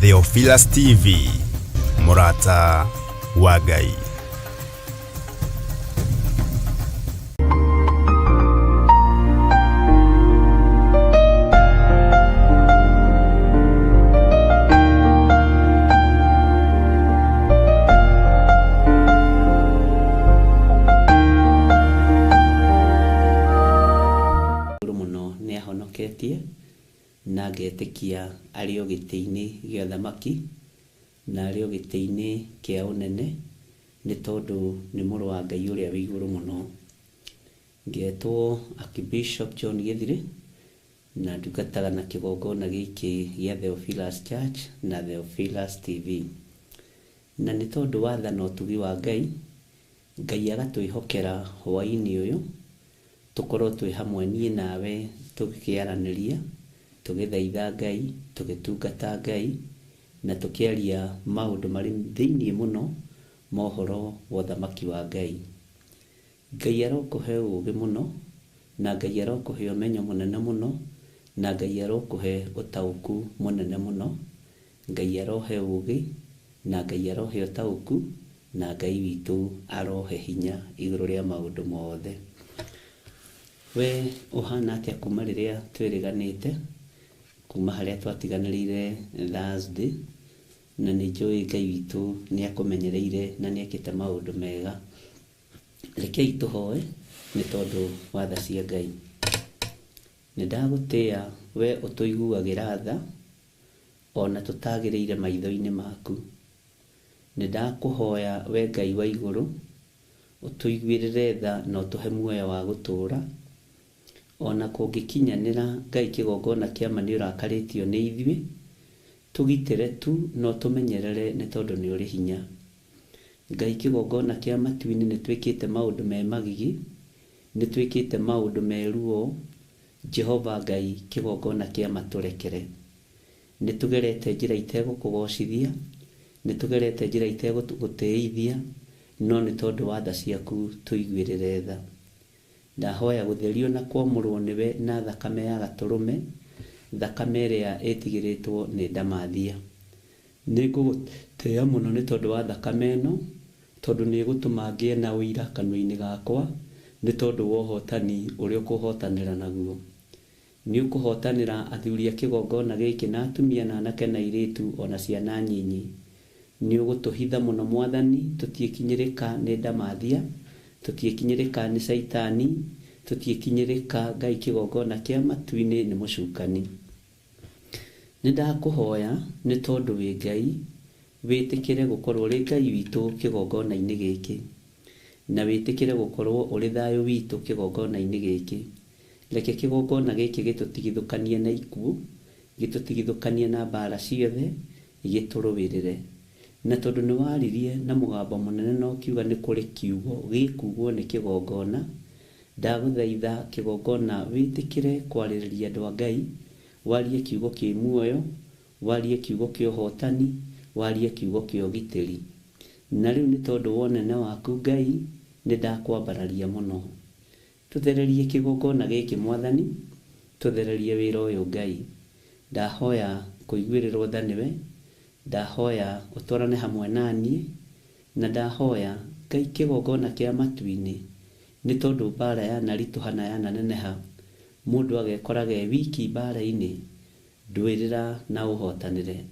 Theophilus TV, Murata wa Ngai. Na ngetikia ario giti-ini gia thamaki na ario giti-ini kia unene ni tondu ni muru wa Ngai uria wi iguru muno. Ngetwo Archbishop John Githiri na ndungataga na kigongona giki gia Theophilus Church na Theophilus TV. Na ni tondu wathana utugi wa Ngai, Ngai agatwihokera hwaini uyu tukorwo twi hamwe nie nawe tukiaraniria, tugithaitha Ngai, tugitungata Ngai na tukiaria maundu mari thiini muno mohoro wa thamaki wa Ngai. Ngai arokuhe ugi muno na Ngai arokuhe umenyo munene muno na Ngai arokuhe utauku munene muno. Ngai arohe ugi na Ngai arohe utauku na Ngai witu arohe hinya iguru ria maundu mothe. We uhana atia kuma riria twiriganite kuma haria twatiganirire Thursday, na ni njui Ngai witu ni akumenyereire na ni akite maundu mega. Rekei tuhoe ni tondu wa tha cia Ngai. Ni ndagutia we utuiguagira tha ona tutagiriire maitho-ini maku. Ni ndakuhoya we Ngai wa iguru utuiguirire tha na utuhe muoyo wa gutura. Ona kungikinyanira Ngai kigongona kia mani urakaritio ni ithui, tugitire tu no tumenyerere ni tondu ni uri hinya. Ngai kigongona kia matu-ini ni twikite maundu me magigi, ni twikite maundu meruo. Jehova Ngai kigongona kia maturekere. Ni tugerete njira itegukugocithia, ni tugerete njira itegugutiithia, no ni tondu wa tha ciaku tuiguirire tha. Ndahoya gutherio na kwamurwo niwe na thakame ya gaturume, thakame iria itigiritwo ni ndamathia. Ni ngugutia muno ni tondu wa thakame ino, tondu ni gutuma ngie na uira kanua-ini gakwa, ni tondu wa uhotani uria ukuhotanira naguo. Ni ukuhotanira athuri a kigongona giki na atumia na anake na iritu ona ciana nyinyi. Ni ugutuhitha muno Mwathani tutiekinyirika ni ndamathia, tutiekinyirika ni saitani, tutiekinyirika Ngai kigongona kia matu-ini ni mucukani. Ni ndakuhoya ni tondu wi Ngai, witikire gukorwo uri Ngai witu kigongona-ini giki, na witikire gukorwo uri thayo witu kigongona-ini giki. Reke kigongona giki gitutigithukanie na ikuo, gitutigithukanie na mbara ciothe, gituruwirire. Na tondu ni waririe na mugambo munene no kiuga ni kuri kiugo gikugwo ni kigongona, ndaguthaitha kigongona witikire kwaririria andu a Ngai, warie kiugo ki muoyo, warie kiugo ki uhotani, warie kiugo ki ugitiri. Na riu ni tondu wonene waku Ngai, ni ndakwambararia muno. Tuthererie kigongona giki Mwathani, tuthererie wira uyu Ngai. Ndahoya kuiguirirwo tha niwe, ndahoya utwarane hamwe nani, na ndahoya Ngai kigongona kia matu-ini ni tondu mbara ya narituhana ya naneneha, mundu agekora ge wiki mbara-ini, ndwirira na uhotanire.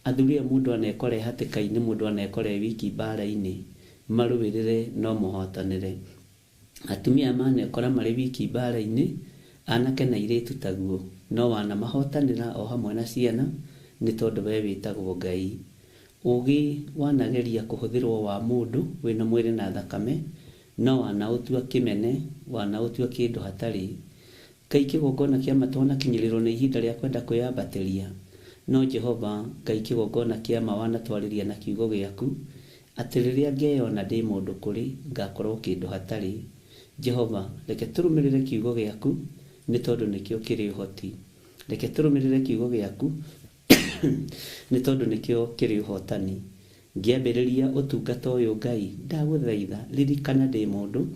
Athuri a mundu anekore hatika-ini, mundu anekore wiki mbara-ini, maruwirire no muhotanire. Atumia manekora mari wiki mbara-ini, anake na iritu taguo, no wana mahotanira o hamwe na ciana ni tondu we witagwo Ngai. Ugi wanageria kuhuthirwo wa mundu wina mwiri na thakame, no wana utua kimene, wana utua kindu hatari. Ngai kigongona kia matona kinyirirwo ni ihinda ria kwenda kwiyambatiria, no Jehova Ngai kigongona kia mawana twariria na kiugo giaku, ati riria ngeyona ndi mundu kuri ngakorwo kindu hatari. Jehova, reke turumirire kiugo giaku ni tondu nikio kiri uhoti. Reke turumirire kiugo giaku ni tondu nikio kiri uhotani. Ngiambiriria utungata uyu Ngai, ndaguthaitha ririkana ndi mundu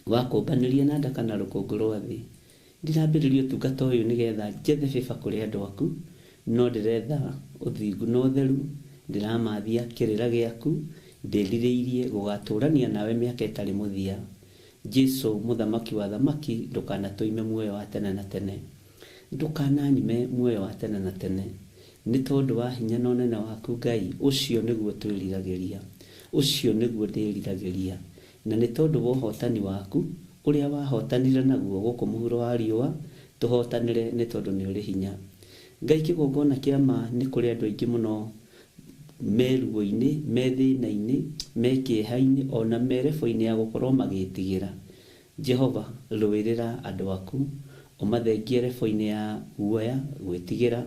wa kumbaniria na ndaka na rukungu rwa thi. Ndirambiriria utungata uyu nigetha njethe biba kuri andu aku, no ndĩretha ũthingu na ũtheru, ndĩramathia kĩrĩra gĩaku, ndĩrirĩirie gũgatũrania nawe mĩaka ĩtarĩ mũthia. Jesu mũthamaki wa thamaki, ndũkanatũime muoyo wa tene na tene, ndũkananyime muoyo wa tene na tene. Nĩ tondũ wa hinya na ũnene waku Ngai, ũcio nĩguo twĩriragĩria, ũcio nĩguo ndĩriragĩria. Na nĩ tondũ wa ũhotani waku ũrĩa wahotanire naguo gũkũ mũhuro wa riũa, tũhotanĩre nĩ tondũ nĩ ũrĩ hinya. Ngai, kĩgongona kĩa ma nĩ kũrĩ andũ aingĩ mũno meruo-inĩ, me thĩna-inĩ, me kĩeha-inĩ, ona merebo-inĩ ya gũkorwo magĩtigĩra. Jehova, rũĩrĩra andũ aku, ũmathengie rebo-inĩ ya guoya, gwĩtigĩra,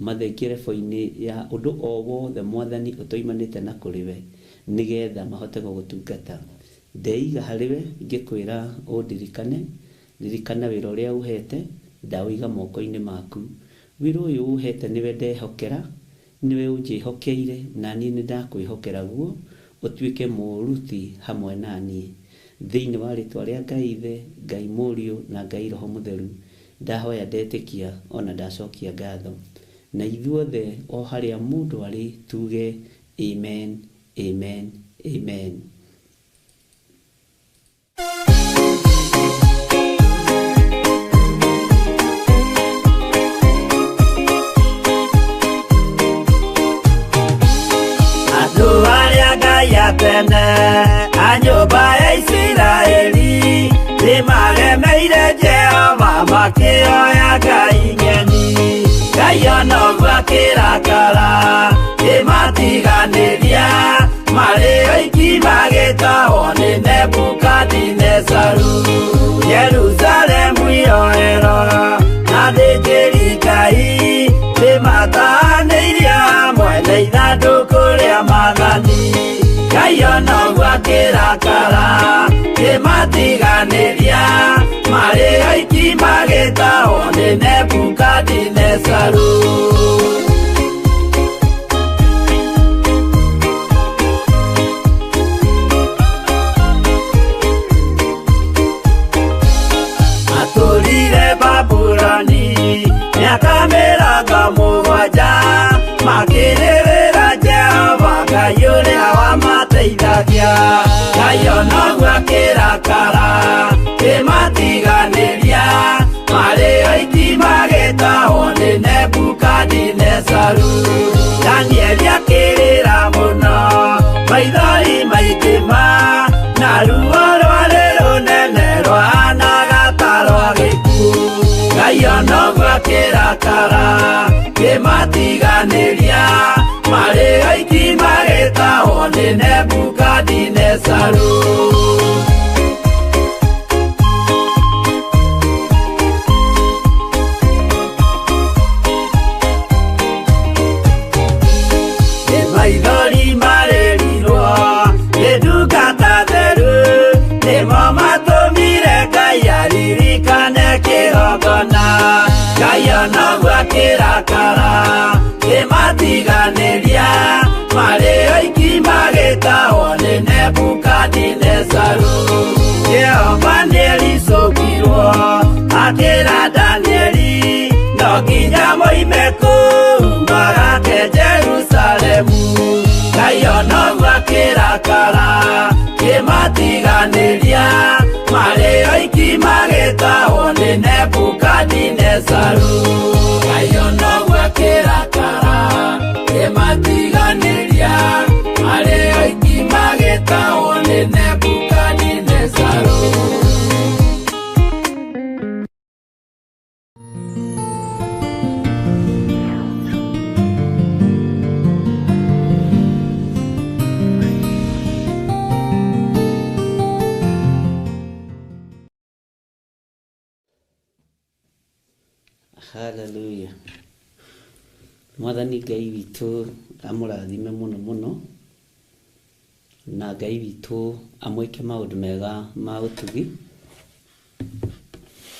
ũmathengie rebo-inĩ ya ũndũ o wothe Mwathani ũtoimanĩte na kũrĩ we, nĩgetha mahote gũgũtungata. Ndeiga harĩwe ngĩkwĩra ũndirikane, ririkana wĩra ũrĩa ũhete, ndawĩiga moko-inĩ maku. Wĩra ũyũ ũhete nĩwe ndehokera, nĩwe ũnjĩhokeire, na niĩ nĩ ndakwĩhokera guo, ũtuĩke mũruti hamwe na niĩ. Thĩinĩ wa rĩtwa rĩa Ngai Ithe, Ngai Mũriũ na Ngai Roho Mũtheru, ndahoya ndetĩkia ona ndacokia ngatho. Na ithuothe o harĩa mũndũ arĩ tuge amen, amen, amen. Andũ arĩa Ngai atene a nyũmba ya Isiraeli nĩmagemeire Jehova makĩoya ngai ng'eni. Ngai ona ũguo akĩrakara kĩmatiganĩria, marĩ oiki magĩtahwo nĩ Nebukadinezaru. Jerusalemu iroero na thĩnjĩri Ngai nĩmatahanĩirie hamwe na ithandũkũ rĩa Mwathani. Ngai ona ũguo akĩrakara kĩmatiganĩria, marĩ oiki magĩtahwo nĩ Nebukadinezaru. Atũrire Babuloni mĩaka mĩrongo mũgwanja, makĩrĩrĩra Jehova Ngai ũrĩa wamateithagia. Ngai ona ũguo akĩrakara kĩmatiganĩria, marĩ oiki magĩtahwo nĩ Nebukadinezaru. Danieli akĩrĩra mũno, maithori maikĩma, na ruo rwarĩ rũnene rwahanaga ta rwa gĩkuũ. Ngai ona ũguo akĩrakara kĩmatiganĩria, marĩ oiki magĩtahwo nĩ Nebukadinezaru. Maithori marĩrirwo nĩ ndungata theru, nĩmo matũmire Ngai aririkane kĩgongona. Ngai ona ũguo akĩrakara kĩmatiganĩria, marĩ oiki magĩtahwo nĩ Nebukadinezaru. Jehova nĩericũkirwo akĩra Danieli, no nginya moime kũu magake Jerusalemu. Ngai ona ũguo akĩrakara kĩmatiganĩria, marĩ oiki magĩtahwo nĩ Nebukadinezaru. Ngai ona ũguo akĩrakara kĩmatiganĩria, marĩ oiki magĩtahwo nĩ Nebukadinezaru. Hallelujah. Mwathani Ngai witũ amũrathime mũno mũno, na Ngai witũ amwĩke maũndũ mega ma ũtugi.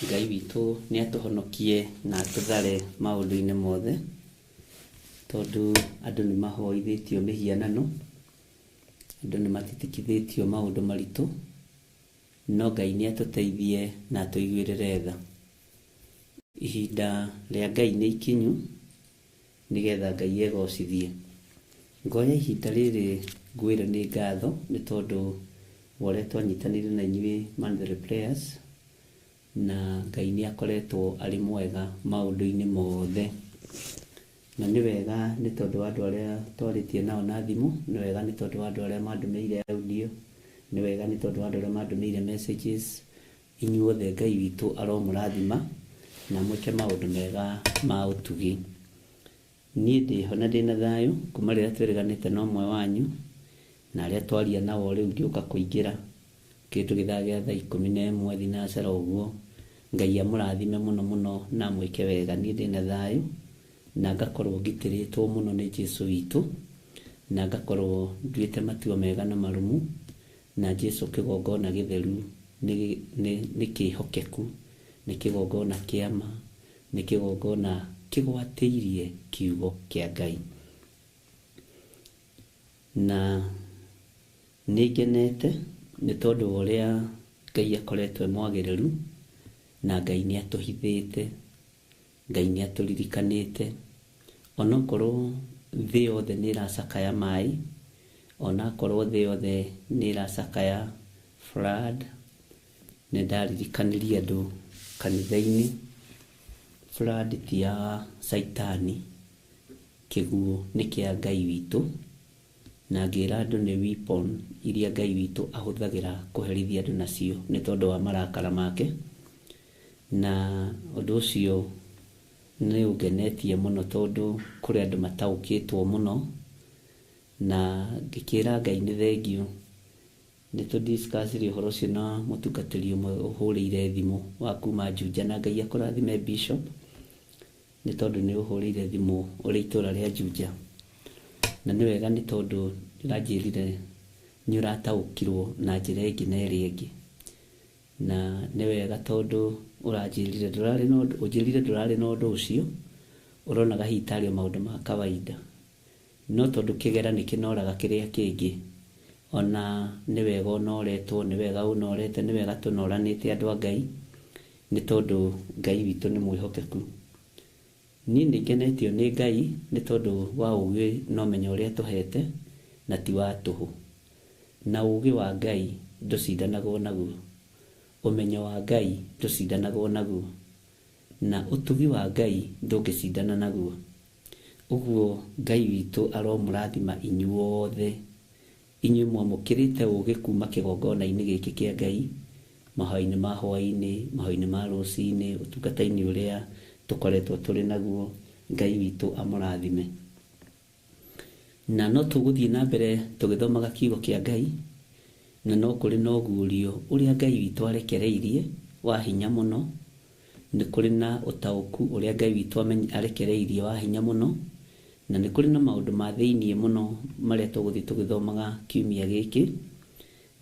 Ngai witũ nĩ atũhonokie na atũthare maũndũ-inĩ mothe, tondũ andũ nĩ mahoithĩtio mĩhianano, andũ nĩ matitikithĩtio maũndũ maritũ, no Ngai nĩ atũteithie na atũiguĩrĩre tha. Ihinda rĩa Ngai nĩ ikinyu, nigetha Ngai egocithie. Ngoya ihinda rĩrĩ ngwĩre nĩ ngatho nĩ tondũ wore twanyitanire na inyuĩ Mandela Players, na Ngai nĩ akoretwo arĩ mwega maũndũ-inĩ mothe. Na nĩ wega nĩ tondũ wa andũ arĩa twarĩtie nao na thimũ, nĩ wega nĩ tondũ wa andũ arĩa mandũmĩire audio, nĩ wega nĩ tondũ wa andũ arĩa mandũmĩire messages. Inyuothe Ngai witũ aromũrathima na mwĩke maũndũ mega ma ũtugi. Niĩ ndĩho na ndĩna thayũ kuma rĩrĩa twĩrĩganĩte na ũmwe wanyu, na arĩa twaria nao rĩu ngĩũka kũingĩra kĩndũ gĩthaa gĩa thaa 11 thinacara ũguo. Ngai amũrathime mũno mũno na mwĩke wega. Niĩ ndĩna thayũ na ngakorwo ngitĩrĩtwo mũno nĩ Jesũ witũ, na ngakorwo nduĩte matua mega na marumu, na Jesũ kĩgongona gĩtheru nĩ kĩhokeku, nĩ kĩgongona kĩama, nĩ kĩgongona kĩgwatĩirie kiugo kĩa Ngai. Na nĩngenete nĩ tondũ ũrĩa Ngai akoretwo mwagĩrĩru, na Ngai nĩ atũhithĩte, Ngai nĩ atũririkanĩte. Onokorwo thĩ yothe nĩ ĩracakaya maĩ, onakorwo thĩ yothe nĩ ĩracakaya flood, nĩ ndaririkanĩria andũ kanitha-inĩ, flood ti ya Saitani, kĩguũ nĩ kĩa Ngai witũ, na ngĩra andũ nĩ weapon iria Ngai witũ ahũthagĩra kũherithia andũ nacio nĩ tondũ wa marakara make. Na ũndũ ũcio nĩ ũngenetie mũno tondũ kũrĩ andũ mataũkĩtwo mũno, na ngĩkĩra Ngai nĩ thengiũ. Nĩ tũdiscussire ũhoro ũcio na mũtungatĩri ũmwe ũhũrĩire thimũ wa kuma Juja, na Ngai akũrathime Bishop nĩ tondũ nĩ ũhũrĩire thimũ ũrĩ itũra rĩa Juja. Na nĩ wega nĩ tondũ ndĩranjĩrire nĩ ũrataũkirwo na njĩra ĩngĩ na ĩrĩa ĩngĩ, na nĩ wega tondũ ũranjĩrire ndũrarĩ na ũndũ ũcio, ũronaga hihi tarĩ maũndũ ma kawaida, no tondũ kĩgera nĩ kĩnoraga kĩrĩa kĩngĩ. Ona nĩ wega ũnoretwo, nĩ wega ũnorete, nĩ wega tũnoranĩte andũ a Ngai nĩ tondũ Ngai witũ nĩ mwĩhokeku. Niĩ nĩngenetio nĩ Ngai nĩ tondũ wa ũgĩ na ũmenyo ũrĩa tũhete na ti wa tũhũ. Na ũgĩ wa Ngai ndũcindanagwo naguo, ũmenyo wa Ngai ndũcindanagwo naguo, na ũtugi wa Ngai ndũngĩcindana naguo. Ũguo Ngai witũ aromũrathima inyuothe, inyuĩ mwamũkĩrĩte ũgĩ kuma kĩgongona-inĩ gĩkĩ kĩa Ngai, mahoya-inĩ ma hwaĩ-inĩ, mahoya-inĩ ma rũcinĩ, ũtungata-inĩ ũrĩa tũkoretwo tũrĩ naguo. Ngai witũ amũrathime. Na no tũgũthiĩ na mbere tũgĩthomaga kiugo kĩa Ngai, na no kũrĩ na ũguũrio ũrĩa Ngai witũ arekereirie wa hinya mũno, nĩ kũrĩ na ũtaũku ũrĩa Ngai witũ arekereirie wa hinya mũno, na nĩ kũrĩ na maũndũ ma thĩiniĩ mũno marĩa tũgũthiĩ tũgĩthomaga kiumia gĩkĩ.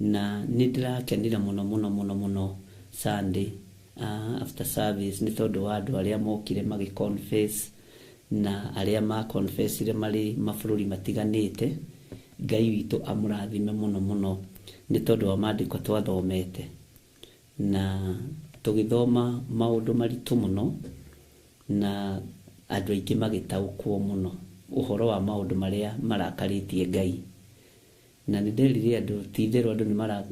Na nĩ ndĩrakenire mũno mũno mũno mũno Sunday after service nĩ tondũ wa andũ arĩa mokire magĩconfess na arĩa maconfessire marĩ mabũrũri matiganĩte. Ngai witũ amũrathime mũno mũno nĩ tondũ wa maandĩko twathomete, na tũgĩthoma maũndũ maritũ mũno, na andũ aingĩ magĩtaũkwo mũno ũhoro wa maũndũ marĩa marakarĩtie Ngai. Na nĩ nderire andũ ti itherũ andũ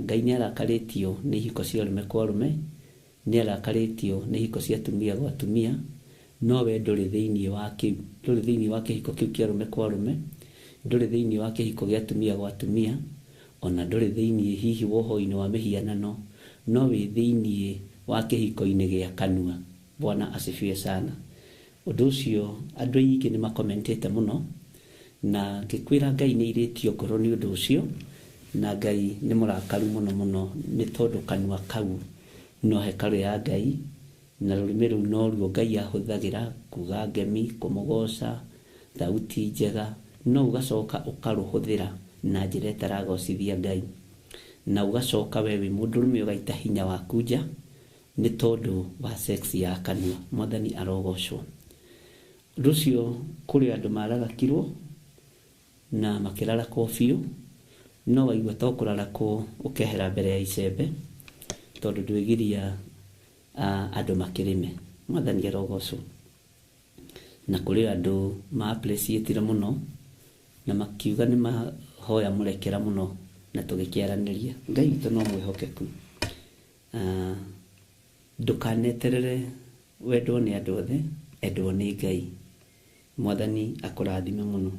Ngai nĩ arakarĩtio nĩ ihiko cia arũme kwa arũme, nĩ arakarĩtio nĩ ihiko cia atumia gwa atumia, no we ndũrĩ thĩiniĩ wa kĩhiko kĩu kĩa arũme kwa arũme, ndũrĩ thĩiniĩ wa kĩhiko gĩa atumia gwa atumia, ona ndũrĩ thĩiniĩ hihi wa ũhoi-inĩ wa mĩhianano, no wĩ thĩiniĩ wa kĩhiko-inĩ gĩa kanua. Bwana asifiwe sana. Ũndũ ũcio andũ aingĩ nĩ makomentete mũno, na ngĩkwĩra Ngai nĩ irĩtio ngoro nĩ ũndũ ũcio, na Ngai nĩ mũrakaru mũno mũno nĩ tondũ kanua kau no hekarũ ya Ngai, na rũrĩmĩ rũu no ruo Ngai ahũthagĩra kuga ngemi, kũmũgoca, thauti njega, no ũgacoka ũkarũhũthĩra na njĩra ĩtaragocithia Ngai, na ũgacoka we wĩ mũndũrũme ũgaita hinya waku nja nĩ tondũ wa sex ya kanua. Mwathani arogocwo. Ũndũ ũcio kũrĩ andũ maragakirwo na makĩrarakwo biũ, no waigua to kũrarakwo ũkehera mbere ya icembe tondũ ndwĩgiria andũ makĩrĩme. Mwathani arogocwo. na kũrĩ andũ ma-appreciate mũno na makiuga nĩ mahoya mũrekera mũno na tũgĩkĩaranĩria. Ngai witũ no mwĩhokeku. Ndũkaneterere wendwo nĩ andũ othe, endwo nĩ Ngai. Mwathani akũrathime mũno.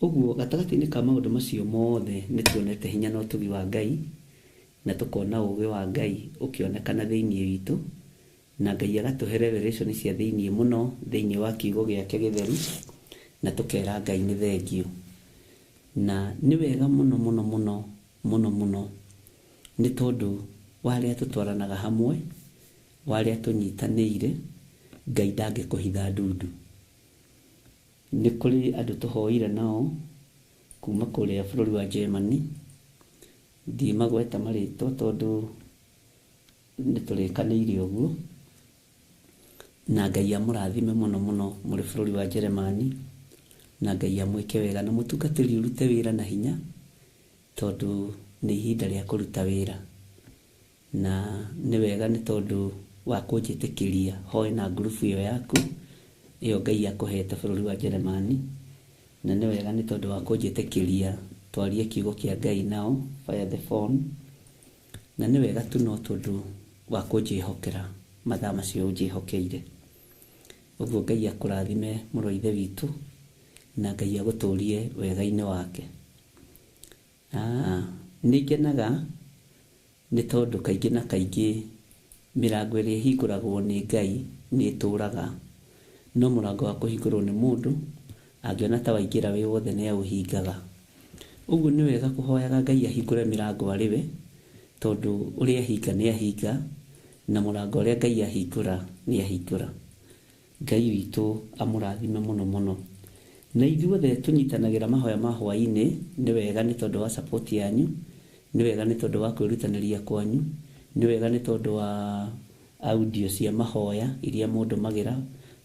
Ũguo gatagatĩ-inĩ ka maũndũ macio mothe nĩ tuonete hinya na ũtugi wa Ngai na tũkona ũũgĩ wa Ngai ũkĩonekana thĩinĩ witũ, na Ngai agatũhe revelation cia thĩinĩ mũno thĩinĩ wa kiugo gĩake gĩtheru, na tũkera Ngai nĩ thengio. Na nĩ wega mũno mũno mũno mũno mũno nĩ tondũ warĩa tũtwaranaga hamwe, warĩa tũnyitanĩire, Ngai ndangĩkũhitha ndundu. Nĩ kũrĩ andũ tũhoire nao kuma kũrĩa bũrũri wa Germany, ndimagweta marĩtwa tondũ nĩ tũrĩkanĩire ũguo, na Ngai amũrathime mũno mũno mũrĩ bũrũri wa Germany, na Ngai amwĩke wega na mũtungatĩri ũrute wĩra na hinya, tondũ nĩ ihinda rĩa kũruta wĩra. Na nĩ wega nĩ tondũ wa kũnjĩtĩkĩria hoe na ngurubu ĩyo yaku ĩyo Ngai akũhete bũrũri wa Germany, na nĩ wega nĩ tondũ wa kũnjĩtĩkĩria twarie kiugo kĩa Ngai nao via the phone, na nĩ wega tu no tondũ wa kũnjĩhokera mathaa macio ũnjĩhokeire. Ũguo Ngai akũrathime mũrũ ithe witũ, na Ngai agũtũrie wega-inĩ wake. Nĩ ngenaga nĩ tondũ kaingĩ na kaingĩ mĩrango ĩrĩa ĩhingũragwo nĩ Ngai nĩ ĩtũũraga, no mũrango wa kũhingũrwo nĩ mũndũ angĩona ta waingĩra wĩ wothe nĩ aũhingaga. Ũguo nĩ wega kũhoyaga Ngai ahingũre mĩrango arĩ we, tondũ ũrĩa ahinga nĩ ahinga, na mũrango ũrĩa Ngai ahingũra nĩ ahingũra. Ngai witũ amũrathime mũno mũno. Na ithuothe tũnyitanagĩra mahoya ma hwaĩ-inĩ, nĩ wega nĩ tondũ wa support yanyu, nĩ wega nĩ tondũ wa kwĩrutanĩria kwanyu, nĩ wega nĩ tondũ wa audio cia mahoya iria mũndũmagĩra,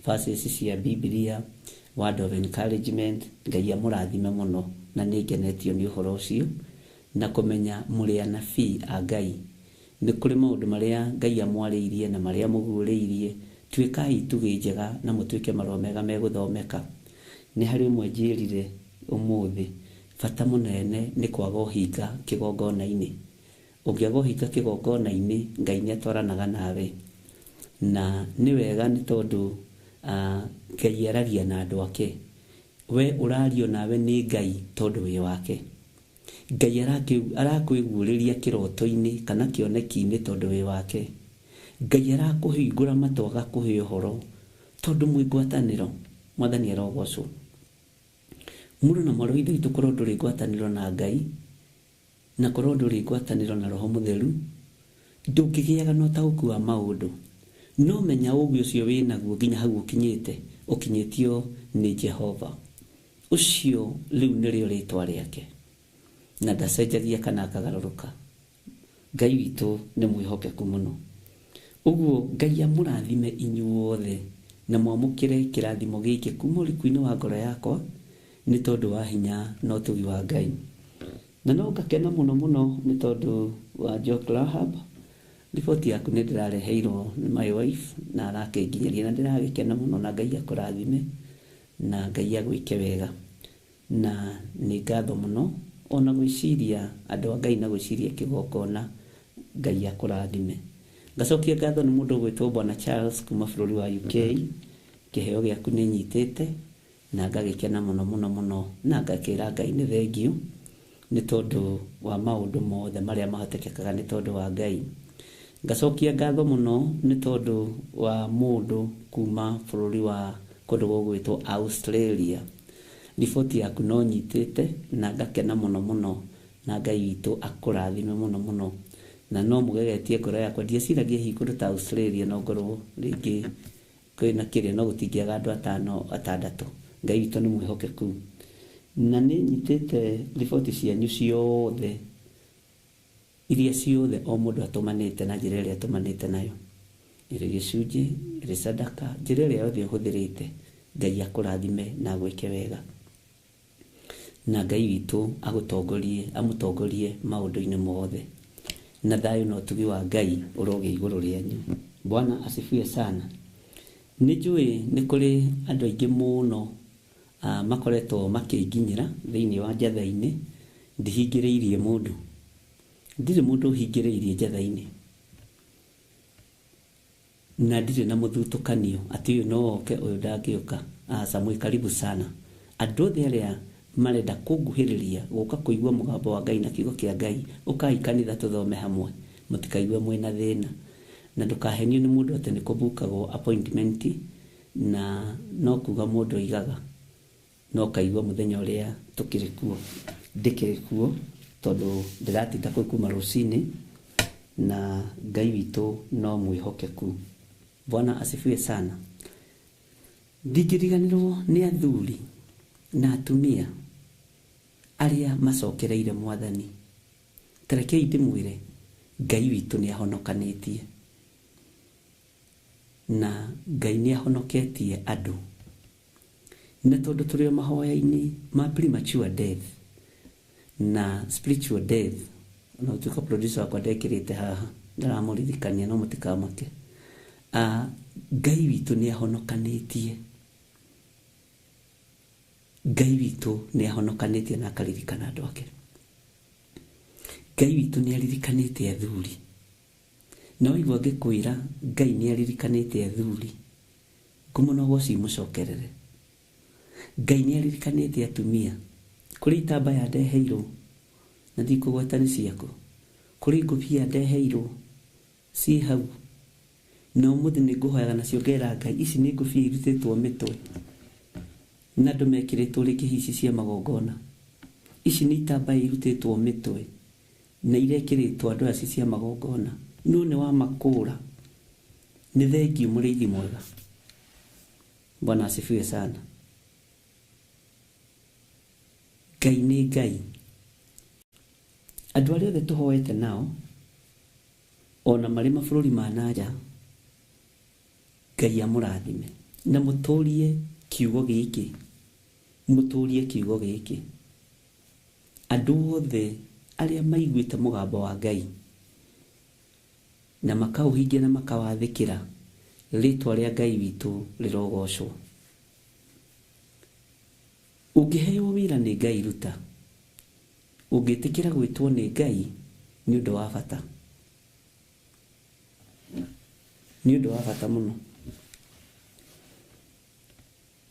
verses cia Biblia, word of encouragement. Ngai amũrathime mũno na nĩ ngenetio nĩ ũhoro ũcio na kũmenya mũrĩ anabii a Ngai. Nĩ kũrĩ maũndũ marĩa Ngai amwarĩirie na marĩa mũguũrĩirie, tuĩkai tugĩ njega na mũtuĩke marũa mega megũthomeka. Nĩ harĩ ũmwe njĩrire ũmũthĩ, bata mũnene nĩ kwaga ũhinga kĩgongona-inĩ. Ũngĩaga ũhinga kĩgongona-inĩ, Ngai nĩ atwaranaga nawe. Na nĩ wega nĩ tondũ Ngai aragia na andũ ake. We ũrario nawe nĩ Ngai tondũ wĩ wake. Ngai arakwĩguũrĩria kĩroto-inĩ kana kĩoneki-inĩ tondũ wĩ wake. Ngai arakũhingũra matũ agakũhe ũhoro tondũ mwĩ ngwatanĩro. Mwathani arogocwo. Mũndũ na mwarĩ ithuĩ tũkorwo ndũrĩ ngwatanĩro na Ngai, na korwo ndũrĩ ngwatanĩro na Roho Mũtheru, ndũngĩgĩaga na ũtaũku wa maũndũ. No menya ũguo ũcio wĩnaguo nginya hau ũkinyĩte, ũkinyĩtio nĩ Jehova. Ũcio rĩu nĩrĩo rĩtwa rĩake, na ndacenjagia kana akagarũrũka. Ngai witũ nĩ mwĩhokeku mũno. Ũguo Ngai amũrathime inyuothe na mwamũkĩre kĩrathimo gĩkĩ kuma ũriku-inĩ wa ngoro yakwa, nĩ tondũ wa hinya na ũtugi wa Ngai. Na no ngakena mũno mũno nĩ tondũ wa Jock Lahab. Riboti yaku nĩ ndĩrareheirwo nĩ my wife na arakĩnginyaria, na ndĩragĩkena mũno, na Ngai akũrathime na Ngai agwĩke wega. Na nĩ ngatho mũno ona gwĩciria andũ a Ngai na gwĩciria kĩgongona. Ngai akũrathime. Ngacokia ngatho nĩ mũndũ gwĩtwo Bwana Charles kuma bũrũri wa UK. Kĩheo gĩaku nĩ nyitĩte na ngagĩkena mũno mũno mũno, na ngakĩra Ngai nĩ thengio nĩ tondũ wa maũndũ mothe marĩa mahotekekaga nĩ tondũ wa Ngai. Ngacokia ngatho mũno nĩ tondũ wa mũndũ kuma bũrũri wa kũndũ gwĩtwo Australia. Riboti yaku no nyitĩte na ngakena mũno mũno, na Ngai witũ akũrathime mũno mũno. Na no mũgegetie ngoro yakwa, ndieciragia hihi kũndũ ta Australia no ngorwo rĩngĩ kwĩna kĩrĩa no gũtingĩaga andũ 5-6. Ngai witũ nĩ mwĩhokeku. Na nĩ nyitĩte riboti cianyu ciothe iria ciothe o mũndũ atũmanĩte na njĩra ĩrĩa atũmanĩte nayo, ĩrĩ gĩcunjĩ, ĩrĩ sadaka, njĩra ĩrĩa yothe ũhũthĩrĩte. Ngai akũrathime na gwĩke wega, na Ngai witũ amũtongorie maũndũ-inĩ mothe, na thayũ na ũtugi wa Ngai ũrogĩa igũrũ rĩanyu. Bwana asifiwe sana. Nijui nĩ kũrĩ andũ aingĩ mũno makoretwo makĩnginyĩra thĩinĩ wa njatha-inĩ ndihingĩrĩirie mũndũ. Ndirĩ mũndũ hingĩrĩirie njatha-inĩ, na ndirĩ na mũthutũkanio atĩ ũyũ no oke ũyũ ndangĩũka. Samuel, karibu sana. Andũ othe arĩa marenda kũnguhĩrĩria gũka kũigua mũgambo wa Ngai na kiugo kĩa Ngai, ũkai kanitha tũthome hamwe, mũtikaigue mwĩna thĩna. Na ndũkahenio nĩ mũndũ atĩ nĩ kũbukagwo appointment, na no kuga mũndũ aigaga no kaigua mũthenya ũrĩa tũkĩrĩ kuo. Ndĩkĩrĩ kuo tondũ ndĩratinda kũu kuma rũcinĩ, na Ngai witũ no mwĩhokeku. Bwana asifiwe sana. Ndingĩriganĩrwo nĩ athuri na atumia arĩa macokereire Mwathani. Tarekei ndĩmwĩre, Ngai witũ nĩ ahonokanĩtie, na Ngai nĩ ahonoketie andũ. Na tondũ tũrĩ mahoya-inĩ ma premature death na spiritual death, na ũtuĩka producer wakwa ndekĩrĩte haha, ndaramũririkania no mũtikamake. Ngai witũ nĩ ahonokanĩtie. Ngai witũ nĩ ahonokanĩtie na akaririkana andũ ake. Ngai witũ nĩ aririkanĩte athuri. Na waigua ngĩkwĩra Ngai nĩ aririkanĩte athuri, ngũmũnoga ũcio mũcokerere. Ngai nĩ aririkanĩte atumia. Kũrĩ itambaya ndeheirwo na ndikũgweta nĩ ciakũ. Kũrĩ ngũbia ndeheirwo ciĩ hau, na ũmũthĩ nĩ ngũhoyaga nacio ngera Ngai, ici nĩ ngũbia irutĩtwo mĩtwe na andũ mekĩrĩtwo rĩngĩ hici cia magongona. Ici nĩ itambaya irutĩtwo mĩtwe na irekĩrĩtwo andũ aci cia magongona. No nĩ wa makũra. Nĩ thengiũ mũrĩithi mwega. Bwana asifiwe sana. Ngai nĩ Ngai. Andũ arĩa othe tũhoete nao, ona marĩ mabũrũri ma nanja, Ngai amũrathime na mũtũrie kiugo gĩkĩ, mũtũrie kiugo gĩkĩ. Andũ othe arĩa maiguĩte mũgambo wa Ngai na makaũhingia na makawathĩkĩra, rĩtwa rĩa Ngai witũ rĩrogocwo. Ũngĩheo wĩra nĩ Ngai ruta. Ũngĩtĩkĩra gwĩtwo nĩ Ngai nĩ ũndũ wa bata. Nĩ ũndũ wa bata mũno.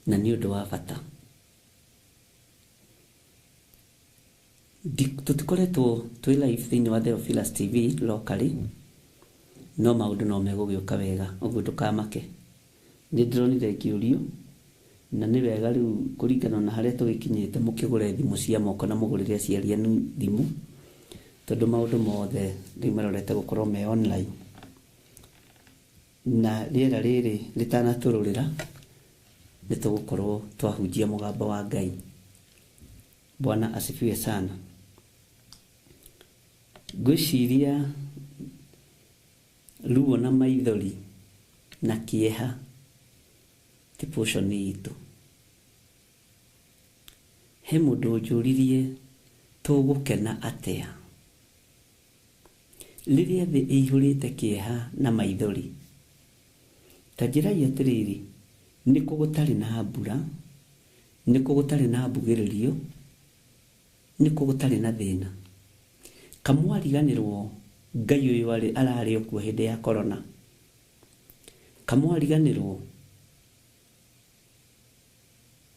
Na nĩ ũndũ wa bata. Tũtikoretwo twĩ live thĩinĩ wa Theophilus TV locally, no maũndũ no megũgĩũka wega, ũguo ndũkamake. Nĩ ndĩronire ngĩũrio, na nĩ wega rĩu kũringana na harĩa tũgĩkinyĩte mũkĩgũre thimũ cia moko na mũgũrĩre aciari anyu thimũ, tondũ maũndũ mothe rĩu marorete gũkorwo me online. Na rĩera rĩrĩ rĩtanatũrũrĩra nĩ tũgũkorwo twahunjia mũgambo wa Ngai. Bwana asifiwe sana. Ngwĩciria ruo na maithori na kĩeha ti portion itũ. He mũndũ ũnjũririe tũgũkena atĩa rĩrĩa thĩ ĩihũrĩte kĩeha na maithori. Ta njĩrai atĩrĩrĩ, nĩkũ gũtarĩ na mbura, nĩkũ gũtarĩ na mbugĩrĩrio, nĩkũ gũtarĩ na thĩna. Kamwariganĩrwo Ngai ũyũ ararĩ okuo hĩndĩ ya corona. Kamwariganĩrwo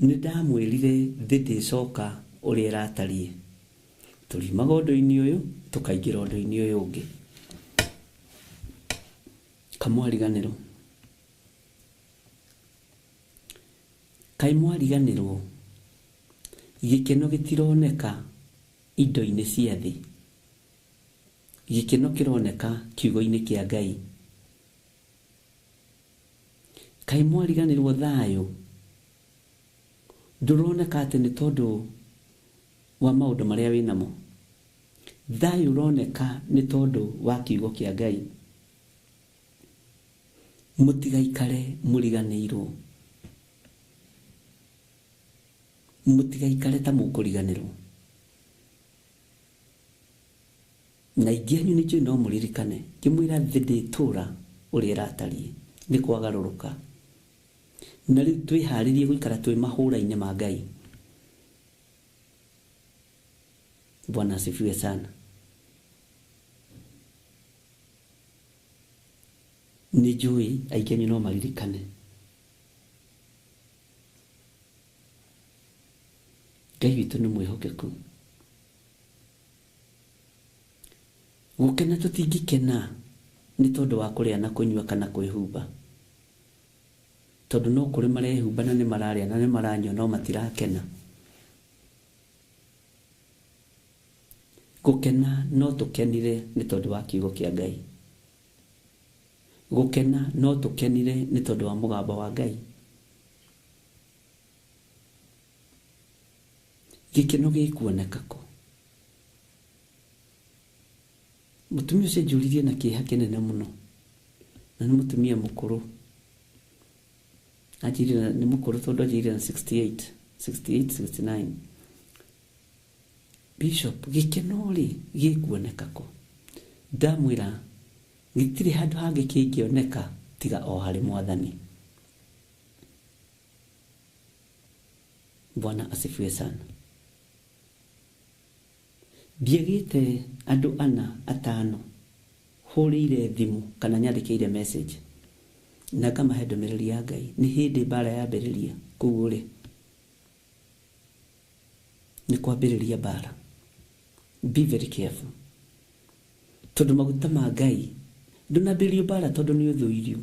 nĩ ndamwĩrire thĩ ndĩcoka ũrĩa ĩratariĩ. Tũriumaga ũndũ-inĩ ũyũ tũkaingĩra ũndũ-inĩ ũyũ ũngĩ. Kamwariganĩrwo. Kaĩ mwariganĩrwo gĩkeno gĩtironeka indo-inĩ cia thĩ. Gĩkeno kĩroneka kiugo-inĩ kĩa Ngai. Kaĩ mwariganĩrwo thayũ ndũroneka atĩ nĩ tondũ wa maũndũ marĩa wĩnamo. Thayũ ũroneka nĩ tondũ wa kiugo kĩa Ngai. Mũtigaikare mũriganĩirwo. Mũtigaikare ta mũkũriganĩrwo. Na ingĩ anyu nĩ njũĩ no mũririkane ngĩmwĩra thĩ ndĩtũra ũrĩa ĩratariĩ nĩ kwagarũrũka. na rĩu twĩharĩrie gũikara twĩ mahũra-inĩ ma Ngai. Bwana asifiwe sana. Nĩ njũĩ aingĩ anyu no maririkane Ngai witũ nĩ mwĩhokeku. Gũkena tũtingĩkena nĩ tondũ wa kũrĩa na kũnyua kana kwĩhumba, tondũ no kũrĩ marehumba na nĩ mararĩa na nĩ maranyua no matirakena. Gũkena no tũkenire nĩ tondũ wa kiugo kĩa Ngai. Gũkena no tũkenire nĩ tondũ wa mũgambo wa Ngai. Gĩkeno gĩkuoneka kũ? Mũtumia ũcio njũririe na kĩeha kĩnene mũno, na nĩ mũtumia mũkũrũ. Anjĩrire nĩ mũkũrũ tondũ anjĩrire na 69. Bishop, gĩkeno rĩ gĩkuoneka kũ? Ndamwĩra gĩtirĩ handũ hangĩ kĩngĩoneka tiga o harĩ Mwathani. Bwana asifiwe sana. Ndiagĩte andũ 4-5 hũrĩire thimũ kana nyandĩkĩire message na ngamahe ndũmĩrĩri ya Ngai. Nĩ hĩndĩ mbara yambĩrĩria kũu rĩ, nĩ kwambĩrĩria mbara. Be very careful. Tondũ maguta ma Ngai ndũnambĩrĩrio mbara tondũ nĩ ũthũirio.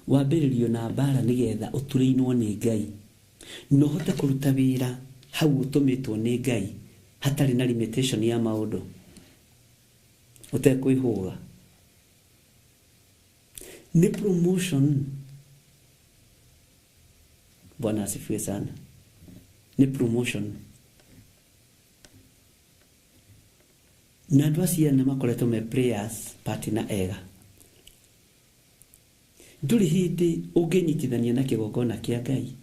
Wambĩrĩrio na mbara nĩgetha ũturĩinwo nĩ Ngai na ũhote kũruta wĩra hau ũtũmĩtwo nĩ Ngai hatarĩ na limitation ya maũndũ, ũtekwĩhũga. Nĩ promotion. Bwana asifiwe sana. Nĩ promotion. Na andũ acio nĩ makoretwo me prayers partner ega. Ndũrĩ hĩndĩ ũngĩnyitithania na kĩgongona kĩa Ngai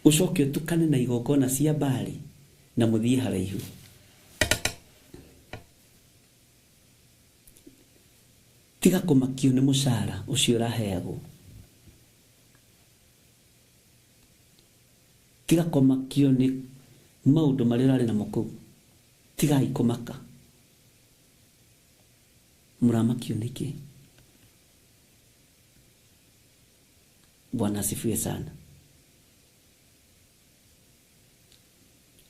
ũcoke ũtukane na igongona cia Baali na mũthiĩ haraihu. Tiga kũmakio nĩ mũcara ũcio ũraheagwo. Tiga kũmakio nĩ maũndũ marĩa ũrarĩ namo kũu. Tigai kũmaka. Mũramakio nĩkĩ? Bwana asifiwe sana.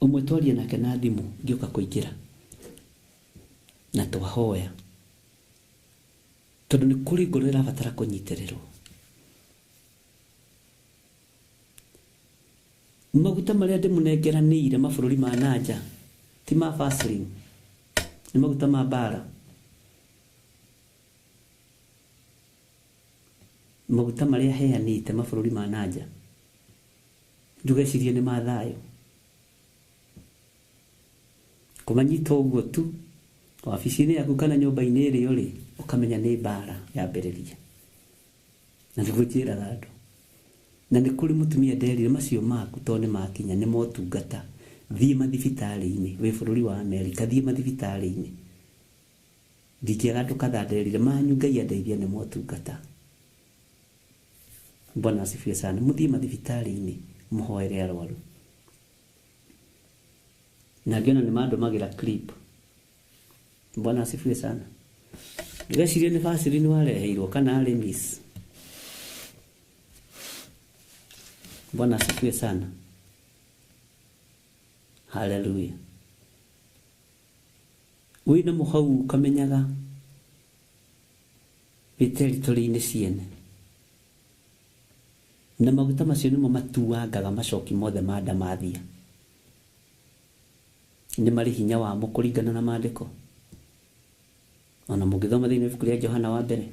Ũmwe twaria nake na thimũ ngĩũka kũingĩra na twahoya, tondũ nĩ kũrĩ ngoro ĩrabatara kũnyitĩrĩrwo. Maguta marĩa ndĩmũnengeranĩire mabũrũri ma nanja ti ma Vaseline, nĩ maguta ma mbara. Maguta marĩa heanĩte mabũrũri ma nanja ndũgecirie nĩ ma thayũ. Kũmanyita ũguo tu wabici-inĩ yaku kana nyũmba-inĩ ĩrĩ ũrĩ ũkamenya nĩ mbara yambĩrĩria. Na nĩgũnjĩraga andũ, na nĩ kũrĩ mũtumia nderire macio maku to nĩ makinya nĩ motungata. Thiĩ mathibitarĩ-inĩ, wĩ bũrũri wa Amerika, thiĩ mathibitarĩ-inĩ. Ndingĩaga andũ kadhaa nderire manyu Ngai andeithia nĩ motungata. Bwana asifiwe sana. Mũthiĩ mathibitarĩ-inĩ mũhoere arwaru. Na ngĩona nĩ mandũmagĩra clip. Bwana asifiwe sana. Ndĩreciria nĩ Vaseline wareheirwo kana arĩ miss. Bwana asifiwe sana. Hallelujah. Wĩna mũhau ukamenyaga wĩ territory-inĩ ciene. Na maguta macio nĩmo matuangaga macoki mothe ma ndamathia. Nĩ marĩ hinya wamo kũringana na maandĩko. Ona mũngĩthoma thĩinĩ wa ibuku rĩa Johana wa mbere,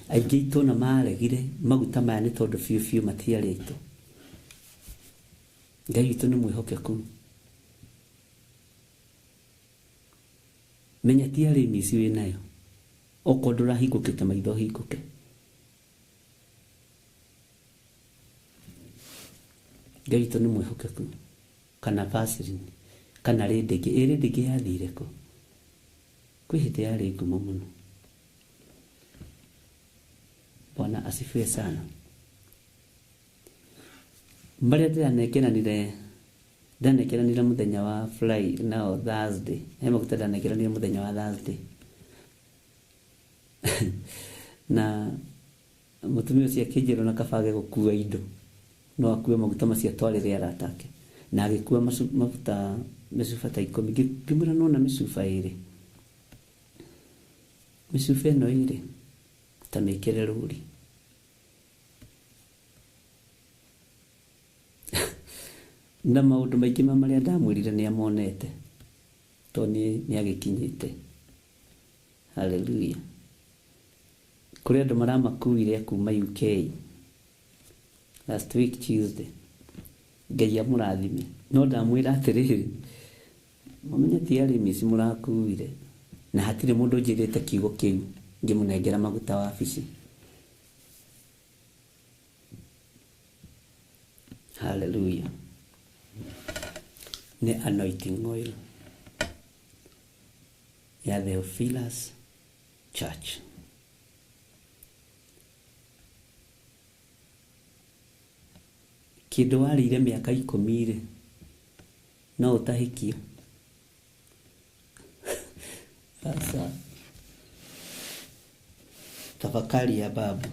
aingĩ aitũ na maregire maguta maya nĩ tondũ biũ matiarĩ aitũ. Ngai witũ nĩ mwĩhokeku. Menya ti arĩmi ici wĩ nayo. Okorwo ndũrahingũkĩte maitho hingũke. Ngai witũ nĩ mwĩhokeku. Kana Vaseline kana rĩndĩngĩ rĩndĩngĩ yathire kũ? Kwĩ hĩndĩ yarĩ ngumo mũno. Bwana asifiwe sana. Mbale ndanekeranire muthenya wa Friday na Thursday. Hema kutanekeranire muthenya wa Thursday. Na mutumia ucio akijira na kabage gukua indo. No akue maguta macio twarire aratake. Na agikua mafuta misufa ta 10 ngimura nona misufa iri. Misufa no iri. Tamekere ruri. Na maundu maingĩ marĩa ndamwĩrire nĩ amonete to nĩ agĩkinyĩte. Hallelujah. Kũrĩ andũ maramakuire kuma UK last week Tuesday. Ngai amũrathime. No ndamwĩra atĩrĩrĩ, mũmenye ti arĩmi ci mũrakuire na hatirĩ mũndũ njĩrĩte kiugo kĩu ngĩmũnengera maguta wabici. Hallelujah. The anointing oil ya Theophilus Church. Kĩndũ warĩire mĩaka 10 no ũtahĩkio. Sasa tafakari ya babu.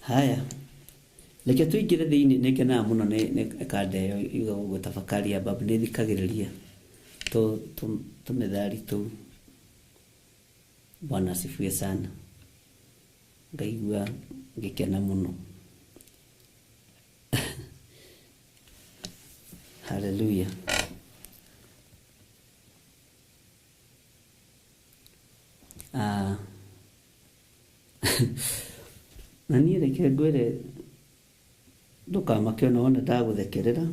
Haya. Leke tuingire thiini nekena muno ne kande yo gutafakari ya babu ne thikagiriria to medali tu. Bwana asifiwe sana. Ngaigua ngikena muno. Hallelujah. Nani reke ngwire ndukamake no ndaguthekerera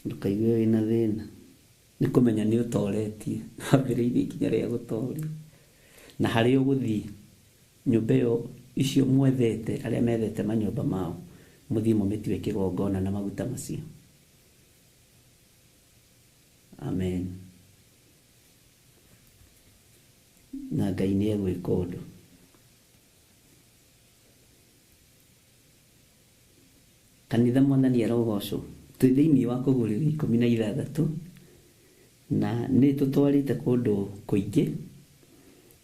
ndukaigue wina thina ni kumenya ni utoretie ambiriire ikinya ria gutori na hari uguthii nyumba yo icio mwethete aria methete manyumba mao muthii mumitiwe kigongona na maguta macio. Amen. Na Ngai ni egwika undu. Kanitha mwathani arogocwo twi thiini wa kugurira 16 na ni tutwarite kundu kuingi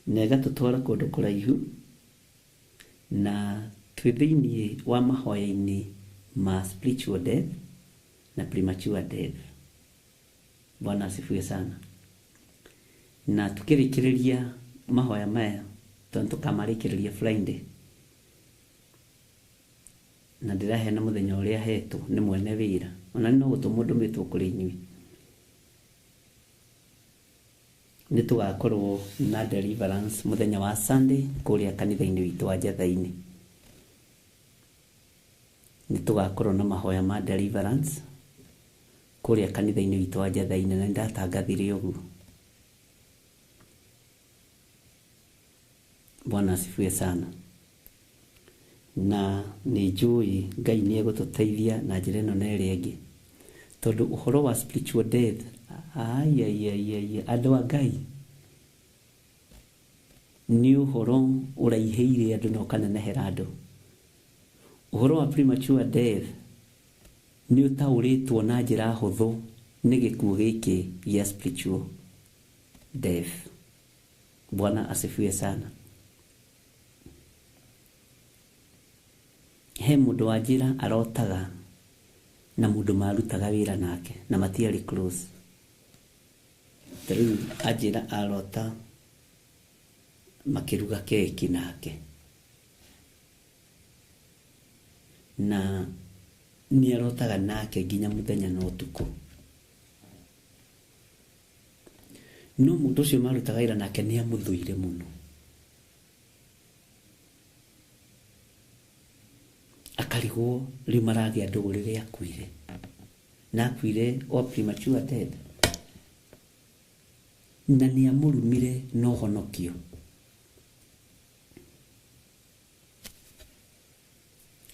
na gatutwara kundu kuraihu na twi thiini wa mahoya-ini ma spiritual death na premature death. Bwana asifiwe sana. Na tukirikiriria mahoya maya tonto kamarikiriria Friday na ndirahe na muthenya uria hetwo ni mwene wira ona no gutumo ndumitwo kuri inyui ni tugakorwo na deliverance muthenya wa Sunday kuria kanitha-ini witu wa Jathaini. Ni tugakorwo na mahoya ma deliverance kuria kanitha-ini witu wa Jathaini na ndatangathire uguo. Bwana asifiwe sana. Na ni njui Ngai ni egututeithia na njira ino na ĩrĩa ĩngĩ tondu uhoro wa spiritual death andu a Ngai ni uhoro uraihĩire andu na ũkanenehera andu. Uhoro wa premature death ni utaũrĩtwo na njira hũthũ nĩ gĩkuũ gĩkĩ gĩa spiritual death. Bwana asifiwe sana. He mundu wa njira arotaga na mundu marutaga wira nake na matiari close. Riu ajira arota makiruga keki nake na ni arotaga nake nginya muthenya na utuku. No mundu ucio marutaga wira nake ni amuthuire muno. Akarigwo riu maragia ndugurire akuire na akuire o premature death na ni amurumire no honokio.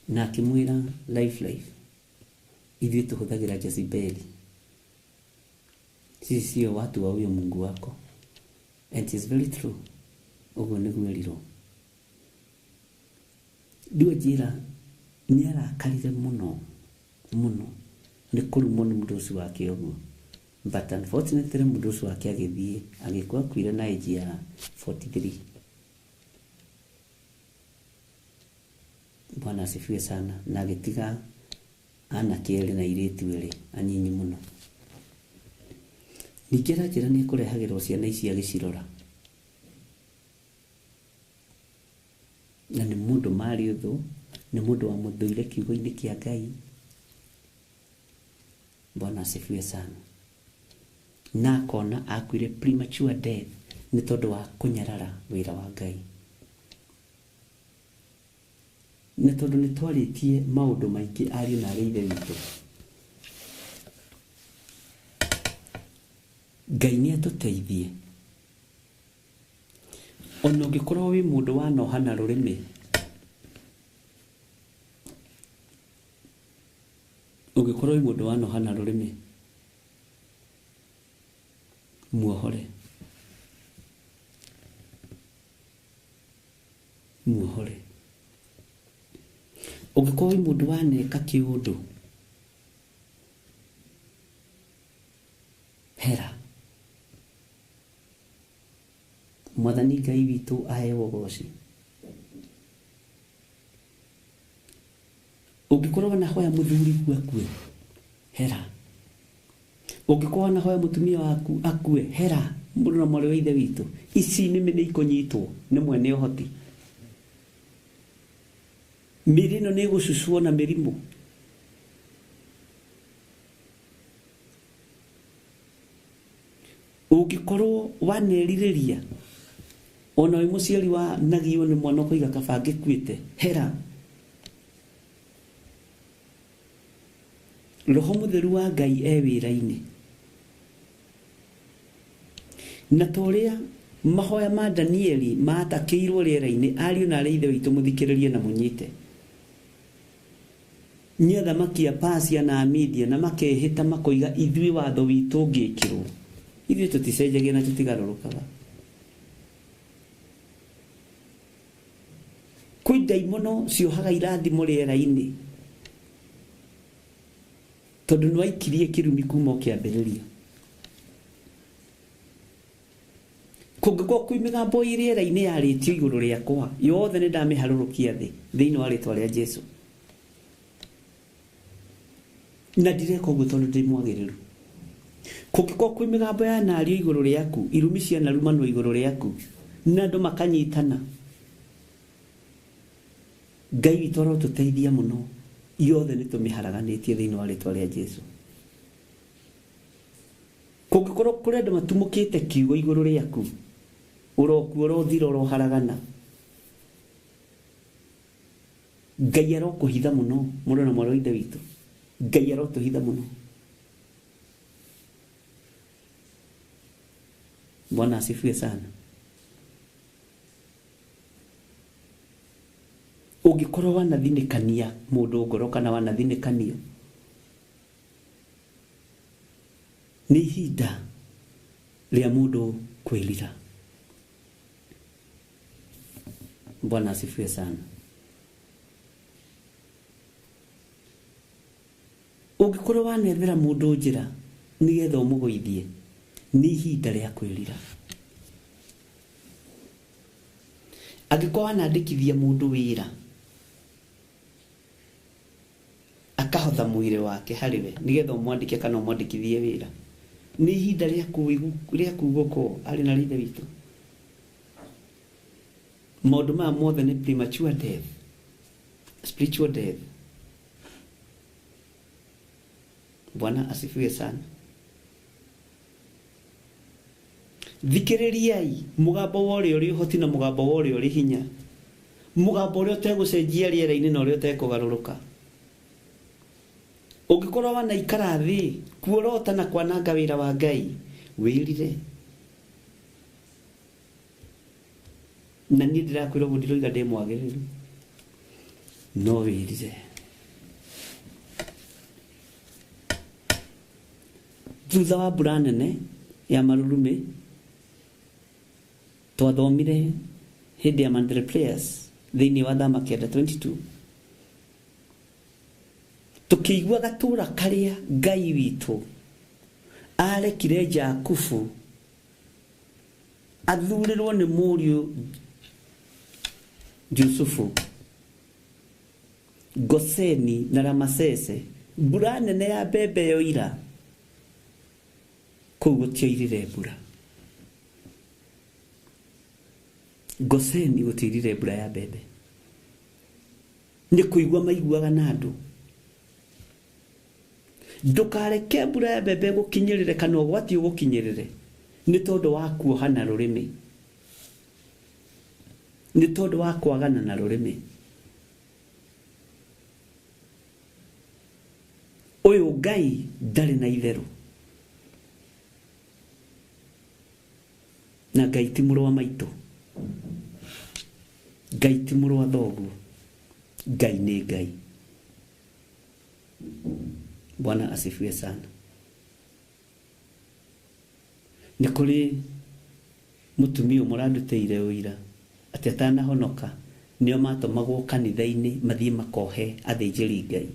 Na akimwira life ithuĩ tuhuthagira Jezebeli, sisi sio watu wa huyo Mungu wako. And it is very true. Uguo niguo erirwo. Ndio njira nĩ arakarire mũno nĩ kũrumwo nĩ mũndũ ũcio wake ũguo, but unfortunately mũndũ ũcio wake agĩthiĩ agĩkua akuire na age ya 43. Bwana asifiwe sana. Na agĩtiga anake erĩ na airĩtu erĩ anyinyi mũno. Ningĩ Ranjĩra nĩ ekũrehagĩrwo ciana ici agĩcirora, na nĩ mũndũ marĩ ũthũ, nĩ mũndũ wa mũthũire kiugo-inĩ kĩa Ngai. Bwana asifiwe sana. Na akona akuire premature death nĩ tondũ wa kũnyarara wĩra wa Ngai. Nĩ tondũ nĩ twarĩtie maũndũ maingĩ ariũ na arĩa ithe witũ. Ngai nĩ atũteithie. Ona ũngĩkorwo wĩ mũndũ wanoha na rũrĩmĩ, ũngĩkorwo wĩ mũndũ wanoha na rũrĩmĩ, muohore. Ũngĩkorwo wĩ mũndũ waneka kĩũndũ, hera. Mwathani Ngai witũ aheo ũgooci. Ũngĩkorwo wanahoya mũthuri akue, hera. Ũngĩkorwo wanahoya mũtumia waku akue, hera. Mũndũ na mwarĩ wa ithe witũ, ici nĩmĩ nĩ ikũnyitwo nĩ mwene ũhoti. Mĩrĩ ĩno nĩ ĩgũcucuo na mĩrimũ. Ũngĩkorwo wanerirĩria, ona wĩ mũciari wa nagio nĩ mwana kũiga kabange kuĩte, hera. Roho Mũtheru wa Ngai wĩra-inĩ. Na torĩa mahoya ma Danieli matakĩirwo rĩera-inĩ, ariũ na arĩa ithe witũ mũthikĩrĩrie na mũnyite. Nĩ athamaki a Persia na Media na makehĩta makoiga ithuĩ watho witũ ngĩkĩrwo. Ithuĩ tũticenjagia na tũtigarũrũkaga. Kwĩ ndaimono ciohaga irathimo rĩera-inĩ tondũ nĩ waikirie kĩrumi kuma kĩambĩrĩria. Kũngĩkorwo kwĩ mĩgambo ĩ rĩera-inĩ yarĩtio igũrũ rĩakwa, yothe nĩ ndamĩharũrũkia thĩ thĩinĩ wa rĩĩtwa rĩa Jesũ. Na ndireka ũguo tondũ ndĩ mwagĩrĩru. Kũngĩkorwo kwĩ mĩgambo ya nario igũrũ rĩaku, irumi cia narumanwo igũrũ rĩaku, na andũ makanyitana, Ngai witũ arotũteithia mũno, yothe nĩ tũmĩharaganĩtie thĩinĩ wa rĩĩtwa rĩa Jesũ. Kũngĩkorwo kũrĩ andũ matumũkĩte kiugo igũrũ rĩaku, ũrokuo ũrothira ũroharagana, Ngai arokũhitha mũno, mũndũ na mwarĩ wa ithe witũ. Ngai arotũhitha mũno. Bwana asifiwe sana. Ũngĩkorwo wanathinĩkania mũndũ ngoro kana wanathinĩkanio, nĩ ihinda rĩa mũndũ kwĩrira. Bwana asifiwe sana. Ũngĩkorwo wanethera mũndũ njĩra nĩgetha ũmũgũithie, nĩ ihinda rĩa kwĩrira. Angĩkorwo wanandĩkithia mũndũ wĩra, akahotha mwĩrĩ wake harĩwe nĩgetha ũmwandĩke kana ũmwandĩkithie wĩra, nĩ ihinda rĩa kugũkwo arĩ na ithe witũ. Maũndũ maya mothe nĩ premature death, spiritual death. Bwana asifiwe sana. Thikĩrĩriai mũgambo wa ũrĩa ũrĩ ũhoti na mũgambo wa ũrĩa ũrĩ hinya, mũgambo ũrĩa ũtegũcenjia rĩera-inĩ na ũrĩa ũtekũgarũrũka. Ũngĩkorwo wanaikara thĩ kuorota na kwananga wĩra wa Ngai, wĩrire. Na niĩ ndĩrakwĩra ũguo ndiroiga ndĩ mwagĩrĩru, no wĩrire. Thutha wa mbura nene ya marurumĩ, twathomire hĩndĩ ya Mandela Prayers thĩinĩ wa Thamaki 22. Tukiigua gatura karia Ngai witu arekire Jakubu athurirwo ni Mũriũ Jusufu, Goseni na Ramasese, mbura nene ya mbembe yoira, kũu gũtioirire mbura. Goseni gũtioirire mbura ya mbembe. Nĩ kũigua maiguaga na andũ. Ndukareke mbura ya mbembe gũkinyĩrĩre kana ũgwati ũgũkinyĩrĩre nĩ tondũ wa kuohana rũrĩmĩ, nĩ tondũ wa kwagana na rũrĩmĩ. Ũyũ Ngai ndarĩ na itherũ, na Ngai ti mũrũ wa maitũ, Ngai ti mũrũ wa thoguo, Ngai nĩ Ngai. Bwana asifiwe sana. Nĩ kũrĩ mũtumia mũranduteire ũira atĩ atanahonoka nĩo matũmagwo kanitha-inĩ mathiĩ makohe athĩnjĩri Ngai.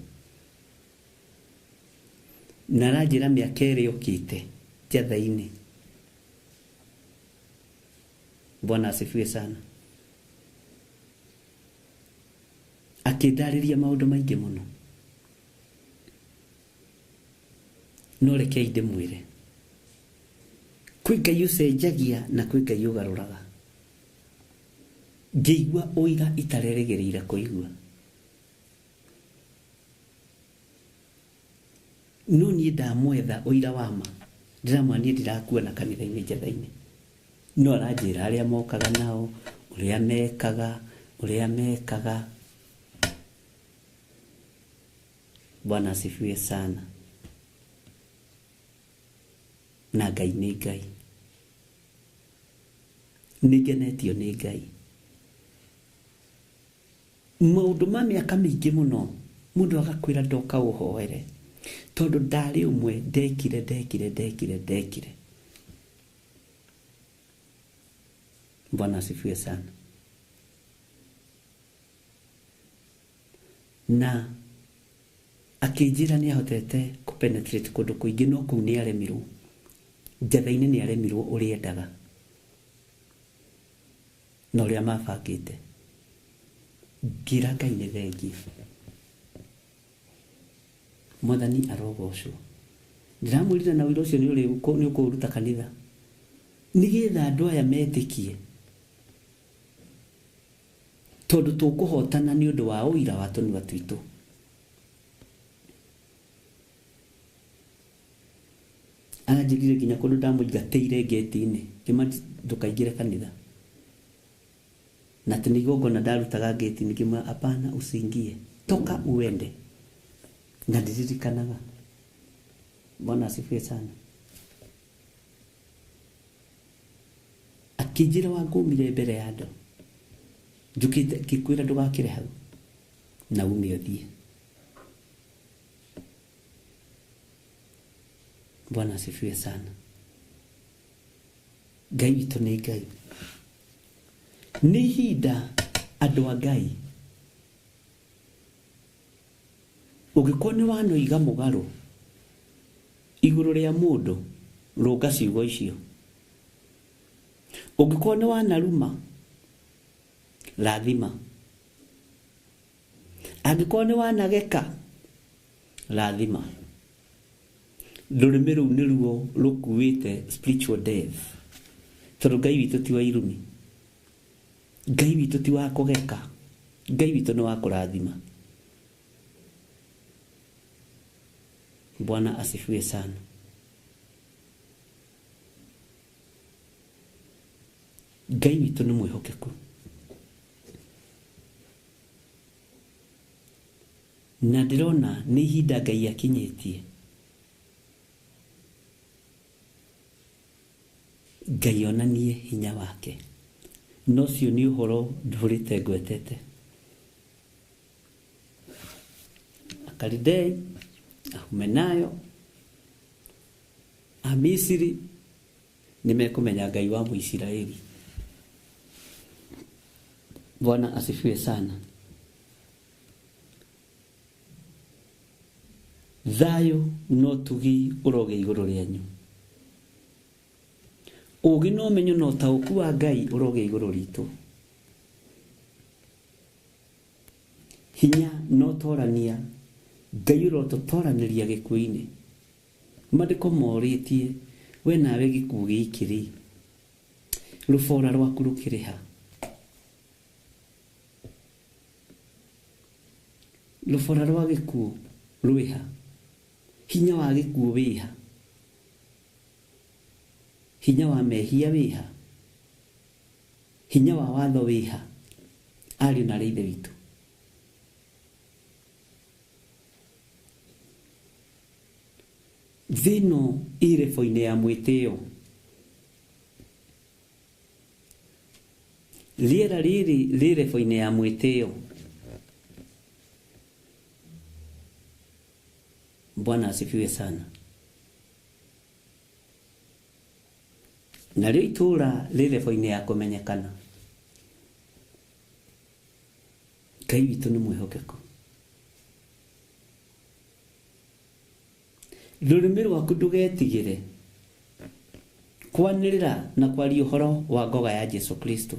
Na aranjĩra mĩaka ĩrĩ yũkĩte njatha-inĩ. Bwana asifiwe sana. Akĩndarĩria maũndũ maingĩ mũno. No rekei ndĩmwĩre, kwĩ Ngai ũcenjagia na kwĩ Ngai ũgarũraga. Ngĩigua ũira itarerĩgĩrĩire kũigua. No niĩ ndamwetha ũira wa ma, ndĩramwĩra niĩ ndirakuona kanitha-inĩ njatha-inĩ. No aranjĩra arĩa mokaga nao, ũrĩa mekaga. Bwana asifiwe sana. Na Ngai nĩ Ngai. Nĩngenetio nĩ Ngai. Maũndũ ma mĩaka mĩingĩ mũno mũndũ agakwĩra ndoka ũhoere, tondũ ndarĩ ũmwe ndekire. Bwana asifiwe sana. Na akĩnjĩra nĩ ahotete kũpenetrate kũndũ kũingĩ, no kũu nĩ aremirwo. Njatha-inĩ nĩ aremirwo ũrĩa endaga na ũrĩa mabangĩte. Ngĩra Ngai nĩ thengiũ. Mwathani arogocwo. Ndiramwĩrire na ũira ũcio nĩ ũkũruta kanitha, nĩgetha andũ aya metĩkie, tondũ tũkũhotana nĩ ũndũ wa ũira wa tũnua twitũ. Anajirire nginya kũndũ ndamũingatĩire ngeti-inĩ, ngĩma ndũkaingĩre kanitha. Na tena igongona ndarutaga ngeti-inĩ, ngĩma hapana, usiingie, toka uende. Na ndiririkanaga. Bwana asifiwe sana. Akĩnjĩra wangũmire mbere ya andũ, njũkĩte ngĩkwĩra ndũgakĩre hau na ume ũthiĩ. Bwana asifiwe sana. Ngai witũ nĩ Ngai. Nĩ ihinda andũ a Ngai, ũngĩkorwo nĩ wanoiga mũgarũ igũrũ rĩa mũndũ, rũnga ciugo icio. Ũngĩkorwo nĩ wanaruma, rathima. Angĩkorwo nĩ wanageka, rathima. Rũrĩmĩ rũu nĩruo rũkuĩte spiritual death. Tondũ Ngai witũ ti wa irumi, Ngai witũ ti wa kũgeka, Ngai witũ nĩ wa kũrathima. Bwana asifiwe sana. Ngai witũ nĩ mwĩhokeku. Na ndĩrona nĩ ihinda Ngai akinyĩtie. Ngai onanie hinya wake. No cio nĩ ũhoro ndũrĩte ngwetete. Akalidei, Ahumenayo, Amisiri, nimekũmenya Ngai wa Mũisiraeli. Bwana asifiwe sana. Thayo no tugi uroge iguru ryanyu. Ugi no menyo no tauku wa Ngai uroge iguru ritu. Hinya no torania Ngai urototoraniria gikuini. Mandiko moritie we nawe gikuũ gĩkĩ rũbora rwaku rũkĩrĩ ha? Rũbora rwa gĩkuũ rwĩ ha? Hinya wa gĩkuũ wĩ ha? Hinya wa mehia wĩ ha? Hinya wa watho wĩ ha? Ariũ na ithe witũ. Thĩno irebo-inĩ ya mwĩtĩo. Rĩera rĩrĩ rĩrebo-inĩ ya mwĩtĩo. Bwana asifiwe sana. Na rĩo itũũra rĩrebo-inĩ ya kũmenyekana. Ngai witũ nĩ mwĩhokeku. Rũrĩmĩ rwaku ndũgetigĩre kwanĩrĩra na kwaria ũhoro wa ngoga ya Jesu Kristo.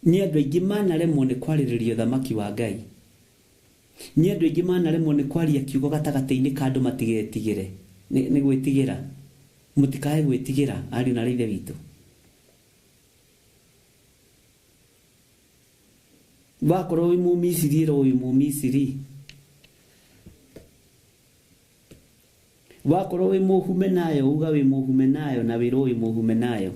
Nĩ andũ aingĩ manaremwo nĩ kwarĩrĩria ũthamaki wa Ngai. Nĩ andũ aingĩ manaremwo nĩ kwaria kiugo gatagatĩ-inĩ ka andũ matigetigĩre. Nĩ gwĩtigĩra. Mũtikae gwĩtigĩra ariũ na ithe witũ. Wakorwo wĩ Mũmisiri ĩro wĩ Mũmisiri. Wakorwo wĩ Mũhumenayo uga wĩ Mũhumenayo na wĩrwo wĩ Mũhumenayo.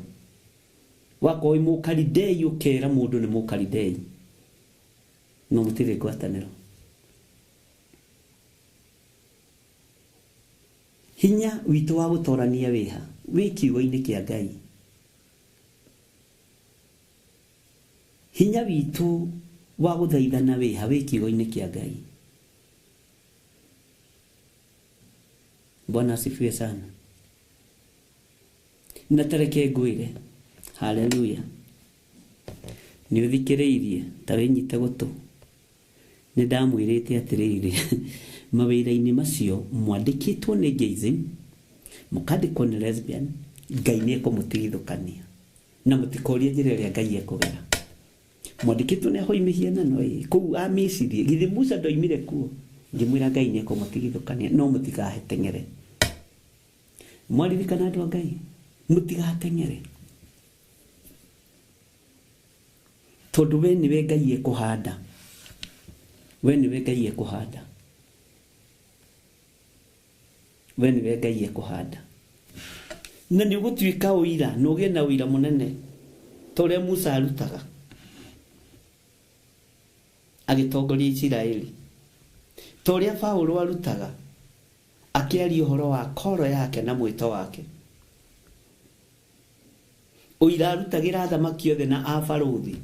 Wakorwo wĩ Mũkalidei ũkera mũndũ nĩ Mũkalidei. No mũtirĩ ngwatanĩro. Hinya witũ wa gũtorania wĩha wĩ kiugo-inĩ kĩa Ngai. Hinya witũ wa gũthaithana wĩha wĩ kiugo-inĩ kĩa Ngai. Bwana asifiwe sana. Na tareke ngwĩre. Haleluya. Nĩ ũthikĩrĩirie ta wĩnyite gũtũ. Nĩ ndamwĩrĩte atĩrĩrĩ mawĩra-inĩ macio mwandĩkĩtwo nĩ gayism, mũkandĩkwo nĩ lesbian, Ngai nĩ ekũmũtigithũkania. Na mũtikorie njĩra ĩrĩa Ngai ekũgera. Mwandĩkĩtwo nĩ ahoi mĩhianano kũu Misiri. Githĩ Musa ndoimire kuo. Ngĩmwĩra Ngai nĩ ekũmũtigithũkania no mũtikahe teng'ere. Mwaririkana andũ a Ngai mũtigateng'ere. Tondũ we nĩwe Ngai ekũhanda. We nĩwe Ngai ekũhanda. We nĩwe Ngai ekũhanda. Na nĩ ũgũtuĩka ũira na ũgĩe na ũira mũnene ta ũrĩa Musa arutaga agĩtongoria Isiraeli. Ta ũrĩa Paulo arutaga akĩaria ũhoro wa koro yake na mwĩto wake. Ũira arutagĩra athamaki othe na abarũthi.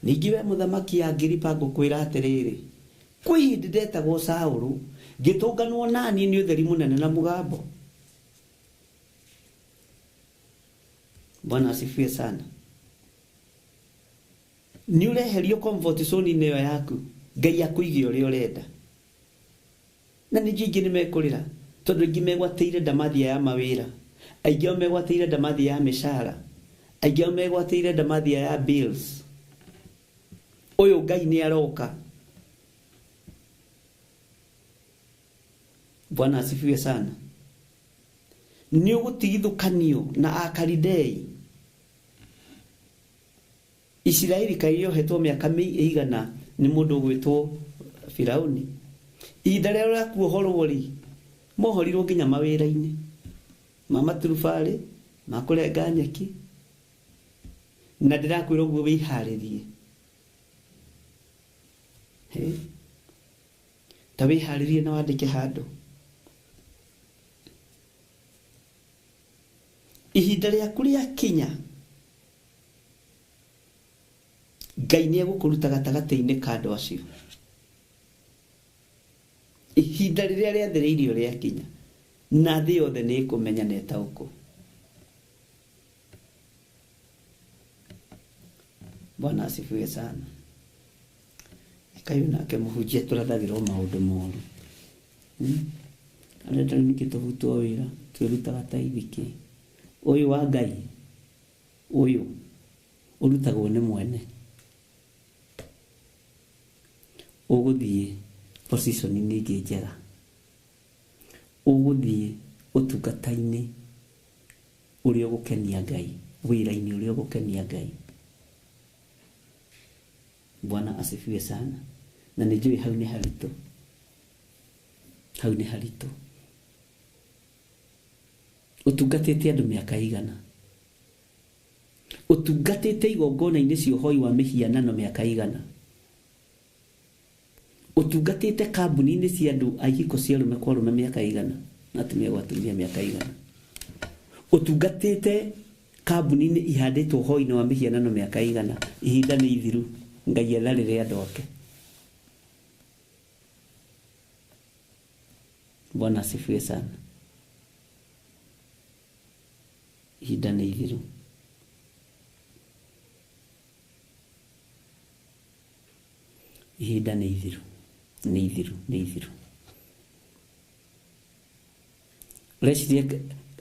Ningĩ we mũthamaki Agiripa ngũkwĩra atĩrĩrĩ, kwĩ hĩndĩ ndetagwo Saũlũ ngĩtũnganwo naniĩ nĩ ũtheri mũnene na mũgambo. Bwana asifiwe sana. Nĩ ũreherio comfort zone-inĩ ĩyo yaku. Ngai akũige ũrĩa ũrenda. Na nĩ aingĩ nĩ mekũrĩra tondũ aingĩ megwatĩire ndamathia ya mawĩra. Aingĩ ao megwatĩire ndamathia ya mĩcara. Aingĩ ao megwatĩire ndamathia ya bills. Ũyũ Ngai nĩ aroka. Bwana asifiwe sana. Nĩ ũgũtigithũkanio na Akalidei. Isiraeli kaĩyohetwo mĩaka ĩigana nĩ mũndũ gwĩtwo Firaũni. Ihinda rĩrĩa rĩakuohorwo rĩ mohorirwo nginya mawĩra-inĩ ma maturubarĩ ma kũrenga nyeki. Na ndĩrakwĩra ũguo wĩharĩrie. Ta wĩharĩrie na wandĩke handũ. Ihinda rĩaku rĩakinya. Ngai nĩ egũkũruta gatagatĩ-inĩ ka andũ acio. Ihinda rĩrĩa rĩathĩrĩirio rĩakinya. Na thĩ yothe nĩ ĩkũmenya na ĩtaũkwo. Bwana asifiwe sana. kayo nake mũhunjia tũrathagĩrwo maũndũ moru arenda nĩkĩ tũbutwo wĩra twĩrutaga ta ithiki ũyũ wa Ngai ũyũ ũrutagwo nĩ mwene ũgũthiĩ position-inĩ ingĩ njega ũgũthiĩ ũtungata-inĩ ũrĩa ũgũkenia Ngai wĩra-inĩ ũrĩa ũgũkenia Ngai. Bwana asifiwe sana. Na nijui hau ni haritũ. Hau ni haritũ. Ũtungatĩte andũ mĩaka igana. Ũtungatĩte igongona-inĩ cia ũhoi wa mĩhianano mĩaka igana. Ũtungatĩte kambuni-inĩ cia andũ ahiko cia arũme kwa arũme mĩaka igana. Na atumia kwa atumia mĩaka igana. Ũtungatĩte kambuni-inĩ ihandĩtwo ũhoi-inĩ wa mĩhianano mĩaka igana. Ihinda nĩ ithiru. Ngai etharĩre andũ ake. Bwana asifiwe sana. Ihinda nĩ ithiru. Ihinda nĩ ithiru. Nĩ ithiru. Nĩ ithiru. Reciria nĩ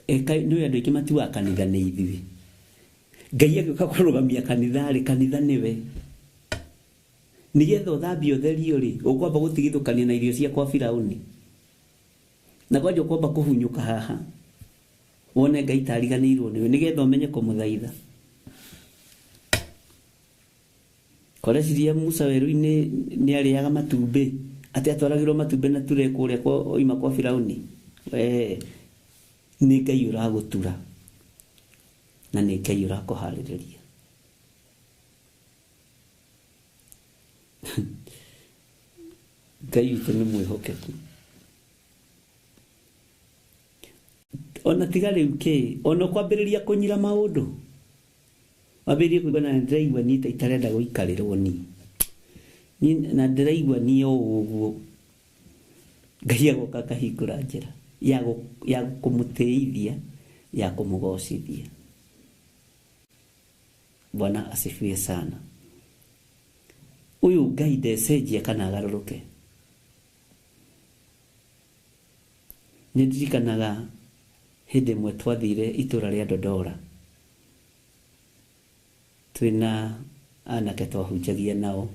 andũ aingĩ matiuaga kanitha nĩ ithiru. Ngai agĩũka kũrũgamia kanitha nĩwe. Nigetha ũthambie ũtherio rĩ ũkwamba gũtigithũkania na irio cia kwa Firaũni na kwanja ũkwamba kũhunyũka haha wone Ngai tariganĩirwo nĩwe nigetha ũmenye kũmũthaitha. Koreciria Musa werũ-inĩ nĩ arĩaga matumbĩ atĩ atwaragĩrwo matumbĩ na ture kũrĩa kwa oima kwa Firaũni. Nĩ Ngai ũragũtura na nĩ Ngai ũrakũharĩrĩria. Ngai witũ nĩ mwĩhokeku. Ona tiga rĩu kĩ ona kwambĩrĩria kũnyira maũndũ wambĩrĩrie kũigua na ndĩraigua niĩ ta itarenda gũikarĩrwo niĩ na ndĩraigua niĩ o ũguo Ngai agoka akahingũra njĩra ya kũmũtĩithia ya kũmũgocithia. Bwana asifiwe sana. Uyu Ngai ndecenjia kana agarũrũke. Nĩndirikanaga hĩndĩ ĩmwe twathire itũra rĩa Dodora. Twĩna anake twahunjagia nao.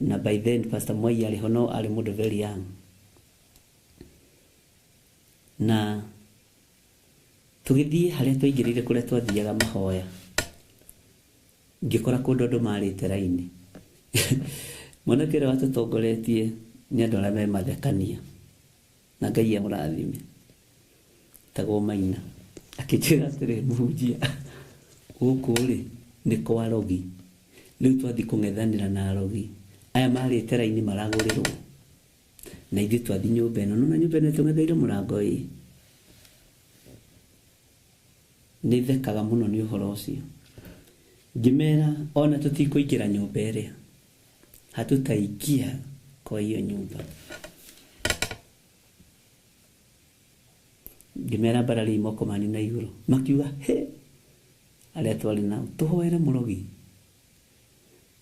Na by then Pastor Mwai arĩ no arĩ mũndũ very young. Na tũgĩthiĩ harĩa twaingĩrĩire kũrĩa twathiaga mahoya. Ngĩkora kũndũ andũ marĩte raini. Mwanake ũrĩa watũtongoretie nĩ andũ arĩa me mathekania. Na Ngai amũrathime. Tagwo Maina. Akĩnjĩra atĩrĩ mũhunjia. Gũkũ rĩ nĩ kwa arogi. Rĩu twathiĩ kũng'ethanĩra na arogi. Aya marĩte raini maragũrĩrwo. Na ithuĩ twathiĩ nyũmba ĩno. Na nyũmba ĩno tũng'etheire mũrango ĩ. Nĩ thekaga mũno nĩ ũhoro ũcio. Ngĩmera ona tũtikũingĩra nyũmba ĩrĩa. Hatutaingia kwa hiyo nyumba. Ngĩmera barari moko mani na igũrũ. Makiuga he arĩa twarĩ nao tũhoere mũrogi.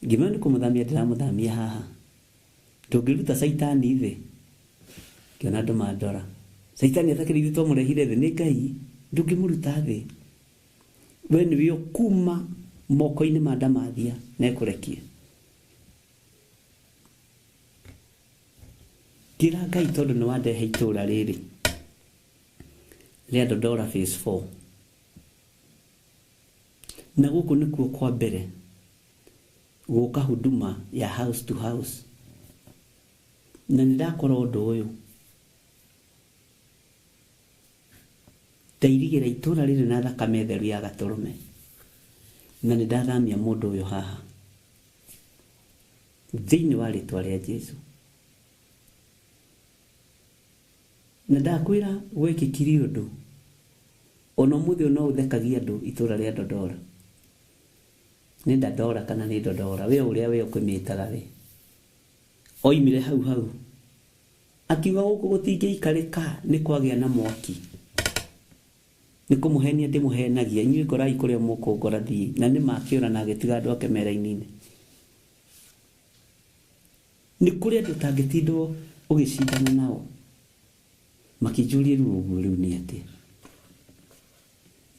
Ngĩmera nĩ kũmũthamia ndĩramũthamia haha. Ndũngĩruta Saitani thĩ. Ngĩona andũ mandora. Saitani atakĩrĩ ithuĩ twamũrehire thĩ nĩ Ngai. Ndũngĩmũruta thĩ. We nĩwe ũkuma moko-inĩ ma ndamathia na ekũrekie. Ngĩra Ngai tondũ nĩ wandehe itũra rĩrĩ rĩa Dodora phase 4. Na gũkũ nĩkuo kwa mbere gũka huduma ya house to house. Na nĩndakora ũndũ ũyũ. Ndairigĩra itũra rĩrĩ na thakame theru ya Gatũrũme. Na nĩndathamia mũndũ ũyũ haha. Thĩinĩ wa rĩtwa rĩa Jesũ. Na ndakwĩra gwekĩkiri ũndũ. Ona mũthĩ no ũthekagia andũ itũra rĩa Dodora. Nĩ Dodora kana nĩ Dodora. We ũrĩa we ũkũmĩtaga we. Oimire hau. Akiuga gũkũ gũtingĩikarĩka nĩ kwagĩa na mwaki. Nĩ kũmũhenia ndĩmũhenagia. Inyuĩ ngorai kũrĩa mũkũngora thiĩ. Na nĩ makĩũra na agĩtiga andũ ake mera-inĩ. nĩ kũrĩ andũ tangĩtindwo ũgĩcindana nao makĩnjũria rĩu nĩ atĩa.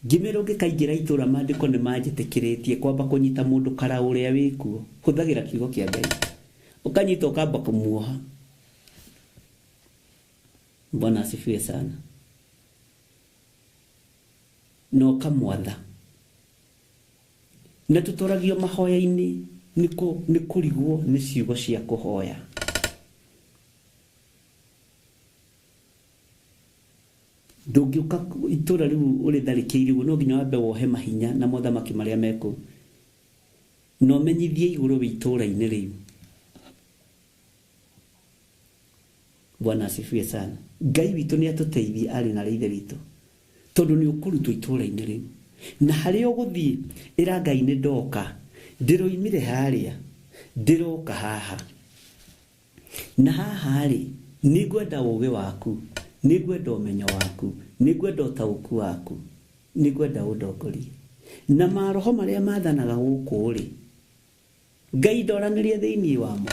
Ngĩmera ũngĩkaingĩra itũra maandĩko nĩ manjĩtĩkĩrĩtie kwamba kũnyita mũndũ kara ũrĩa wĩkuo, hũthagĩra kiugo kĩa Ngai, ũkanyita ũkamba kũmuoha. Bwana asifiwe sana. Na ũkamwatha. Na tũtũragio mahoya-inĩ nĩ kũrigwo nĩ ciugo cia kũhoya. Ndũngĩũka itũra rĩu ũrĩtharĩkĩirwo no nginya wambe wohe mahinya na mothamaki marĩa mekũ, no menyithie igũrũ wĩ itũra-inĩ rĩu. Bwana asifiwe sana. Ngai witũ nĩ atũteithie arĩ na ithe witũ, tondũ nĩ ũkũrutwo itũra-inĩ rĩu. Na harĩa ũgũthiĩ ĩra Ngai nĩ ndoka, ndĩroimire harĩa, ndĩroka haha. Na haha rĩ, nĩ ngwenda ũũgĩ waku, nĩ ngwenda ũmenyo waku, nĩ ngwenda ũtaũku waku, nĩ ngwenda ũndongorie. Na maroho marĩa maathanaga gũkũ rĩ, Ngai ndoranĩria thĩinĩ wamo,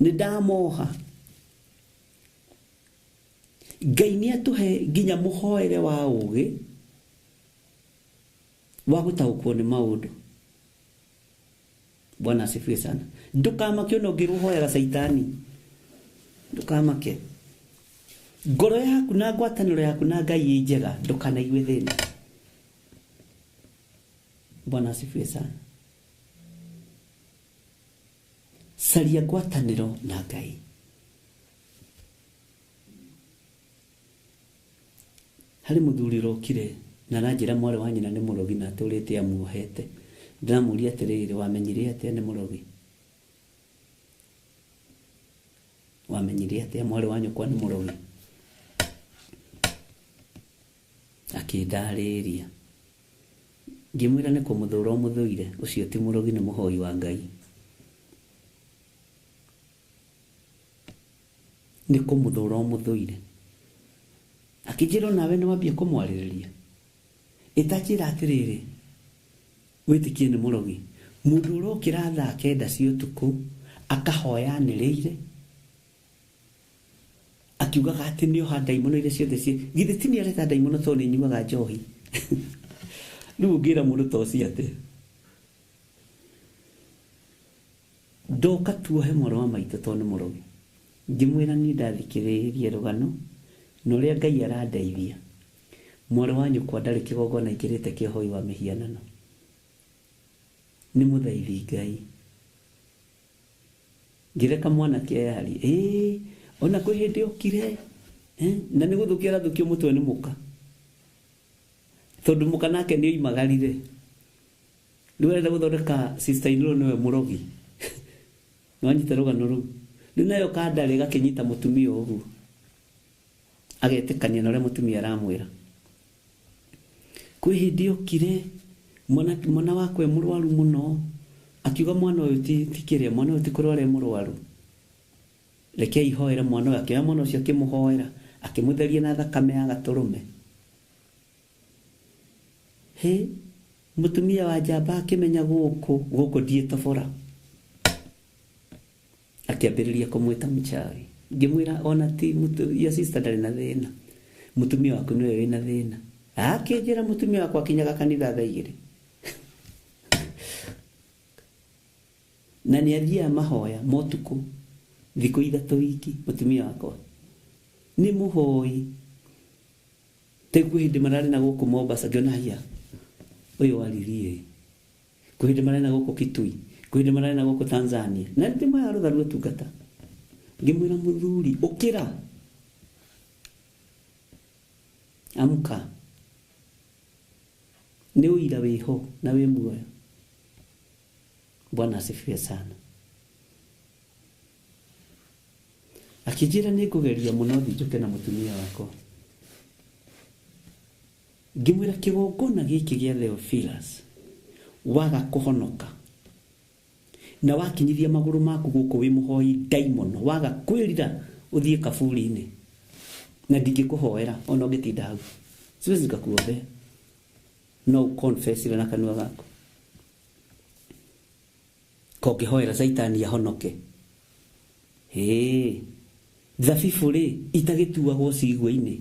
nĩ ndamoha. Ngai nĩ atũhe nginya mũhoere wa ũũgĩ wa gũtaũkwo nĩ maũndũ. Bwana asifiwe sana. Ndũkamake ona ũngĩrũhoyaga Saitani, ndũkamake. Ngoro yaku na ngwatanĩro yaku na Ngai ĩ njega, ndũkanaigue thĩna. Bwana asifiwe sana. Caria ngwatanĩro na Ngai. Harĩ mũthuri rokire na ranjĩra mwarĩ wa nyina nĩ mũrogi na atũrĩte amuohete. Ndĩramũria atĩrĩrĩ, wamenyire atĩa nĩ mũrogi? Wamenyire atĩa mwarĩ wa nyũkwa nĩ mũrogi? Akĩndarĩria. Ngĩmwĩra nĩ kũmũthũra ũmũthũire, ũcio ti mũrogi, nĩ mũhoi wa Ngai. Nĩ kũmũthũra ũmũthũire. Akĩnjĩra nawe nĩ wambia kũmwarĩrĩria. Ĩtanjĩra atĩrĩrĩ, wĩtĩkie nĩ mũrogi. Mũndũ ũrokĩra thaa 9 cia ũtukũ akahoya anĩrĩire, akiugaga atĩ nĩ oha ndaimono iria ciothe githĩ ti nĩ areta ndaimono tondũ nĩ nyuaga njohi. Rĩu ũngĩra mũndũ ta ũcio atĩ ndoka tuohe mwarĩ wa maitũ tondũ nĩ mũrogi. Ngĩmwĩra niĩ ndathikĩrĩirie rũgano na ũrĩa Ngai arandeithia. Mwarĩ wa nyũkwa ndarĩ kĩgongona aikĩrĩte kĩa ũhoi wa mĩhianano. Nĩ mũthaithi Ngai. Ngĩreka mwanake yarĩ, ona kwĩ hĩndĩ okire, na nĩ gũthũkia arathũkio mũtwe nĩ mũka. Tondũ mũka nake nĩ oimagarire. Rĩu arenda gũthondeka sister in law nĩwe mũrogi. Nĩwanyita rũgano rũu. Rĩu nayo kandarĩ gakĩnyita mũtumia ũguo, agetĩkania na ũrĩa mũtumia aramwĩra. Kwĩ hĩndĩ okire mwana wakwe mũrwaru mũno, akiuga mwana ũyũ ti kĩrĩa, mwana ũyũ ti kũrwara mũrwaru, reke ihoera mwana ũyũ. Akĩoya mwana ũcio akĩmũhoera, akĩmũtheria na thakame ya gatũrũme. Mũtumia wa njamba akĩmenya gũkũ ndiĩtobora, akĩambĩrĩria kũmwĩta mchawi. Ngĩmwĩra ona ti ya sister ndarĩ na thĩna, mũtumia waku nĩwe wĩna thĩna. Akĩnjĩra mũtumia wakwa akinyaga kanitha thaa 2. Na nĩ athiaga mahoya motukũ thikũ 3 wiki. Mũtumia wakwa nĩ mũhoi. Kwĩ hĩndĩ mararĩ na gũkũ Mombasa, ngĩona hia ũyũ waririe. Kwĩ hĩndĩ mararĩ na gũkũ Kitui, kwĩ hĩndĩ mararĩ na gũkũ Tanzania, na ndĩ maya rũtharu ũtungata. Ngĩmwĩra mũthuri, ũkĩra, amka, nĩ ũira wĩho na wĩ muoyo. Bwana asifiwe sana. Akĩnjĩra nĩ ngũgeria mũno njũke na mũtumia wakwa. Ngĩmwĩra kĩgongona gĩkĩ gĩa Theophilus waga kũhonoka na wakinyithia magũrũ maku gũkũ wĩ mũhoi ndaimono, waga kwĩrira ũthiĩ kaburi-inĩ, na ndingĩkũhoera ona ũngĩtinda hau. Siwezi nikakuombea, no confess na kanua gaku. Ko ngĩhoera Saitani ahonoke. thabibu rĩ itagĩtuagwo ciigũ-inĩ,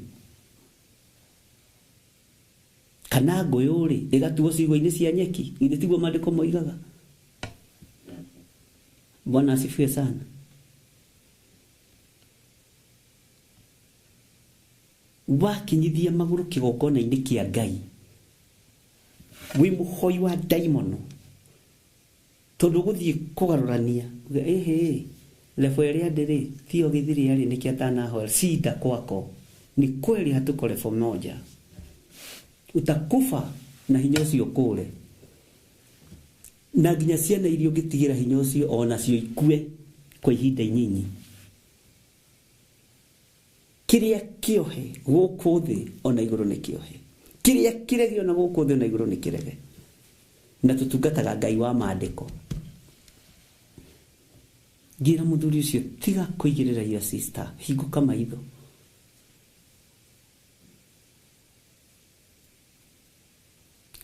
kana ngũyũ rĩ ĩgatuo ciigũ-inĩ cia nyeki, githĩ tiguo maandĩko moigaga? Bwana asifiwe sana. Wakinyithia magũrũ kĩgongona-inĩ kĩa Ngai wĩ mũhoi wa ndaimono, tondũ gũthiĩ kũgarũrania level ĩrĩa ndĩrĩ tio gĩthiri yarĩ nĩkĩ atanahoya shida kwako. Ni kweli hatuko level moja, utakufa na hinya ũcio kũre, na nginya ciana iria ũngĩtigĩra hinya ũcio ona cio ikue kwa ihinda inyinyi. Kĩrĩa kĩohe gũkũ thĩ ona igũrũ nĩ kĩohe, kĩrĩa kĩrege ona gũkũ thĩ ona igũrũ nĩ kĩrege, na tutungataga Ngai wa maandĩko. Ngira mũthuri ũcio tiga kũigĩrĩra your sister, hingũka maitho.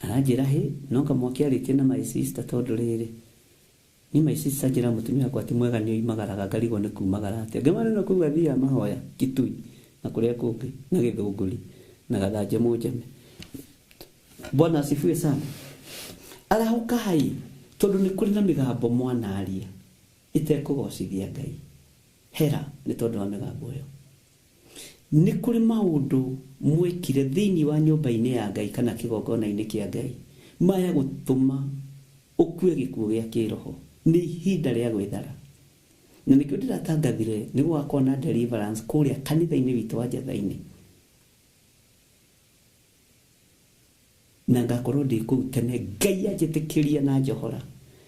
Anajĩra no kamwaki arĩtie na my sister tondũ rĩrĩ ni my sister njĩra mũtumia wakwa ti mwega nĩ oimagaraga ngarigwo nĩ kumagara atĩa. Ngamana no kuga thia mahoya Kitui na kũrĩa kũngĩ na Gĩthũngũri na Gathanje Mũnjeme. Bwana asifiwe sana. Arahuka hai tondũ nĩ kũrĩ na mĩgambo mwanaria itekũgocithia Ngai. Hera nĩ tondũ wa mĩgambo ĩyo. Nĩ kũrĩ maũndũ mwekire thĩinĩ wa nyũmba-inĩ ya Ngai kana kĩgongona-inĩ kĩa Ngai maya gũtũma ũkue gĩkuũ gĩa kĩroho. Nĩ ihinda rĩa gwĩthara, na nĩkĩo ndĩratangathire nĩ gũgakorwo na deliverance kũrĩa kanitha-inĩ witũ wa Njatha-inĩ, na ngakorwo ndĩ kũu tene Ngai anjĩtĩkĩria na njohora,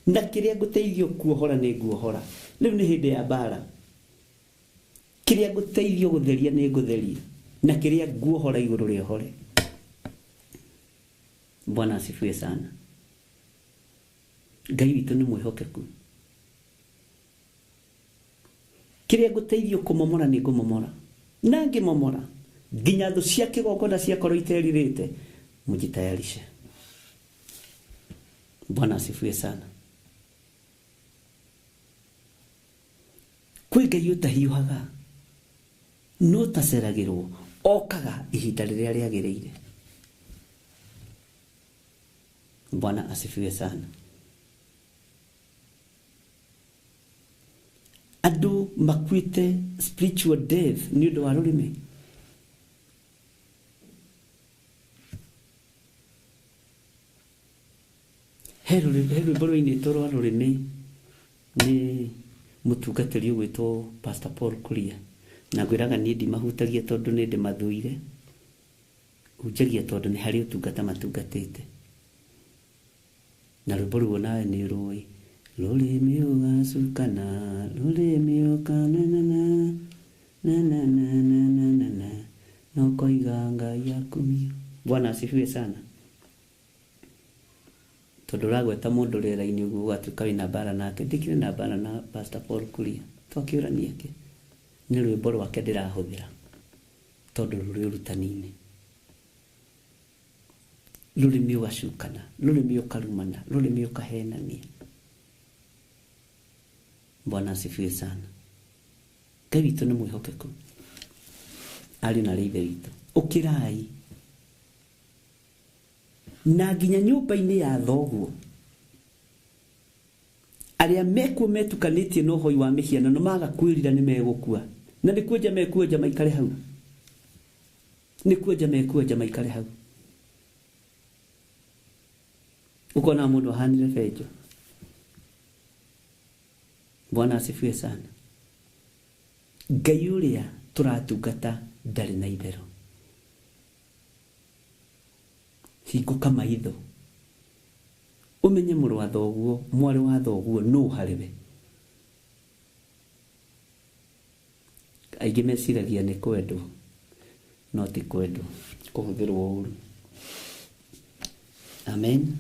na kĩrĩa ngũteithio kuohora nĩ nguohora. Rĩu nĩ hĩndĩ ya mbara, kĩrĩa ngũteithio gũtheria nĩ ngũtheria, na kĩrĩa nguohora igũrũ rĩohore. Bwana asifiwe sana. Ngai witũ nĩ mwĩhokeku. Kĩrĩa ngũteithio kũmomora nĩ ngũmomora, na ngĩmomora nginya thũ cia kĩgongona ciakorwo iterirĩte mũjitayarishe. Bwana asifiwe sana. Kwĩ Ngai ũtahiũhaga no taceragĩrwo, okaga ihinda rĩrĩa rĩagĩrĩire. Bwana asifiwe sana. Andũ makuĩte spiritual death nĩ ũndũ wa rũrĩmĩ. He rwĩmbo rũinĩtwo rwa rũrĩmĩ nĩ mũtungatĩri ũgwĩtwo Pastor Paul Kuria, na ngwĩraga niĩ ndimahutagia tondũ nĩ ndĩmathuire, hunjagia tondũ nĩ harĩ ũtungata matungatĩte. Na rwĩmbo rũu nawe nĩ rũĩ, rũrĩmĩ ũgacukana, rũrĩmĩ ũkananana, na no koiga Ngai akumio. Bwana asifiwe sana. Tondũ ũragweta mũndũ rĩera-inĩ ũguo ũgatuĩka wĩna mbara nake. Ndikĩrĩ na mbara na Pastor Paul Kuria, twakĩũrania kĩ? Nĩ rwĩmbo rwake ndĩrahũthĩra tondũ rũrĩ ũrutani-inĩ. Rũrĩmĩ ũgacukana, rũrĩmĩ ũkarumana, rũrĩmĩ ũkahenania. Bwana asifiwe sana. Ngai witũ nĩ mwĩhokeku. Arĩ na ithe witũ, ũkĩrai na nginya nyũmba-inĩ ya thoguo arĩa mekuo metukanĩtie na ũhoi wa mĩhianano maga kwĩrira nĩ megũkua, na nĩ kuonja mekuonja maikare hau, nĩ kuonja mekuonja maikare hau. Ukona mũndũ ahanire benjo. Bwana asifiwe sana. Ngai ũrĩa tũratungata ndarĩ na itherũ. Hingũka maitho ũmenye mũrũ wa thoguo, mwarĩ wa thoguo no harĩwe. Aingĩ meciragia nĩ kwendwo, no ti kwendwo, kũhũthĩrwo ũru. Amen.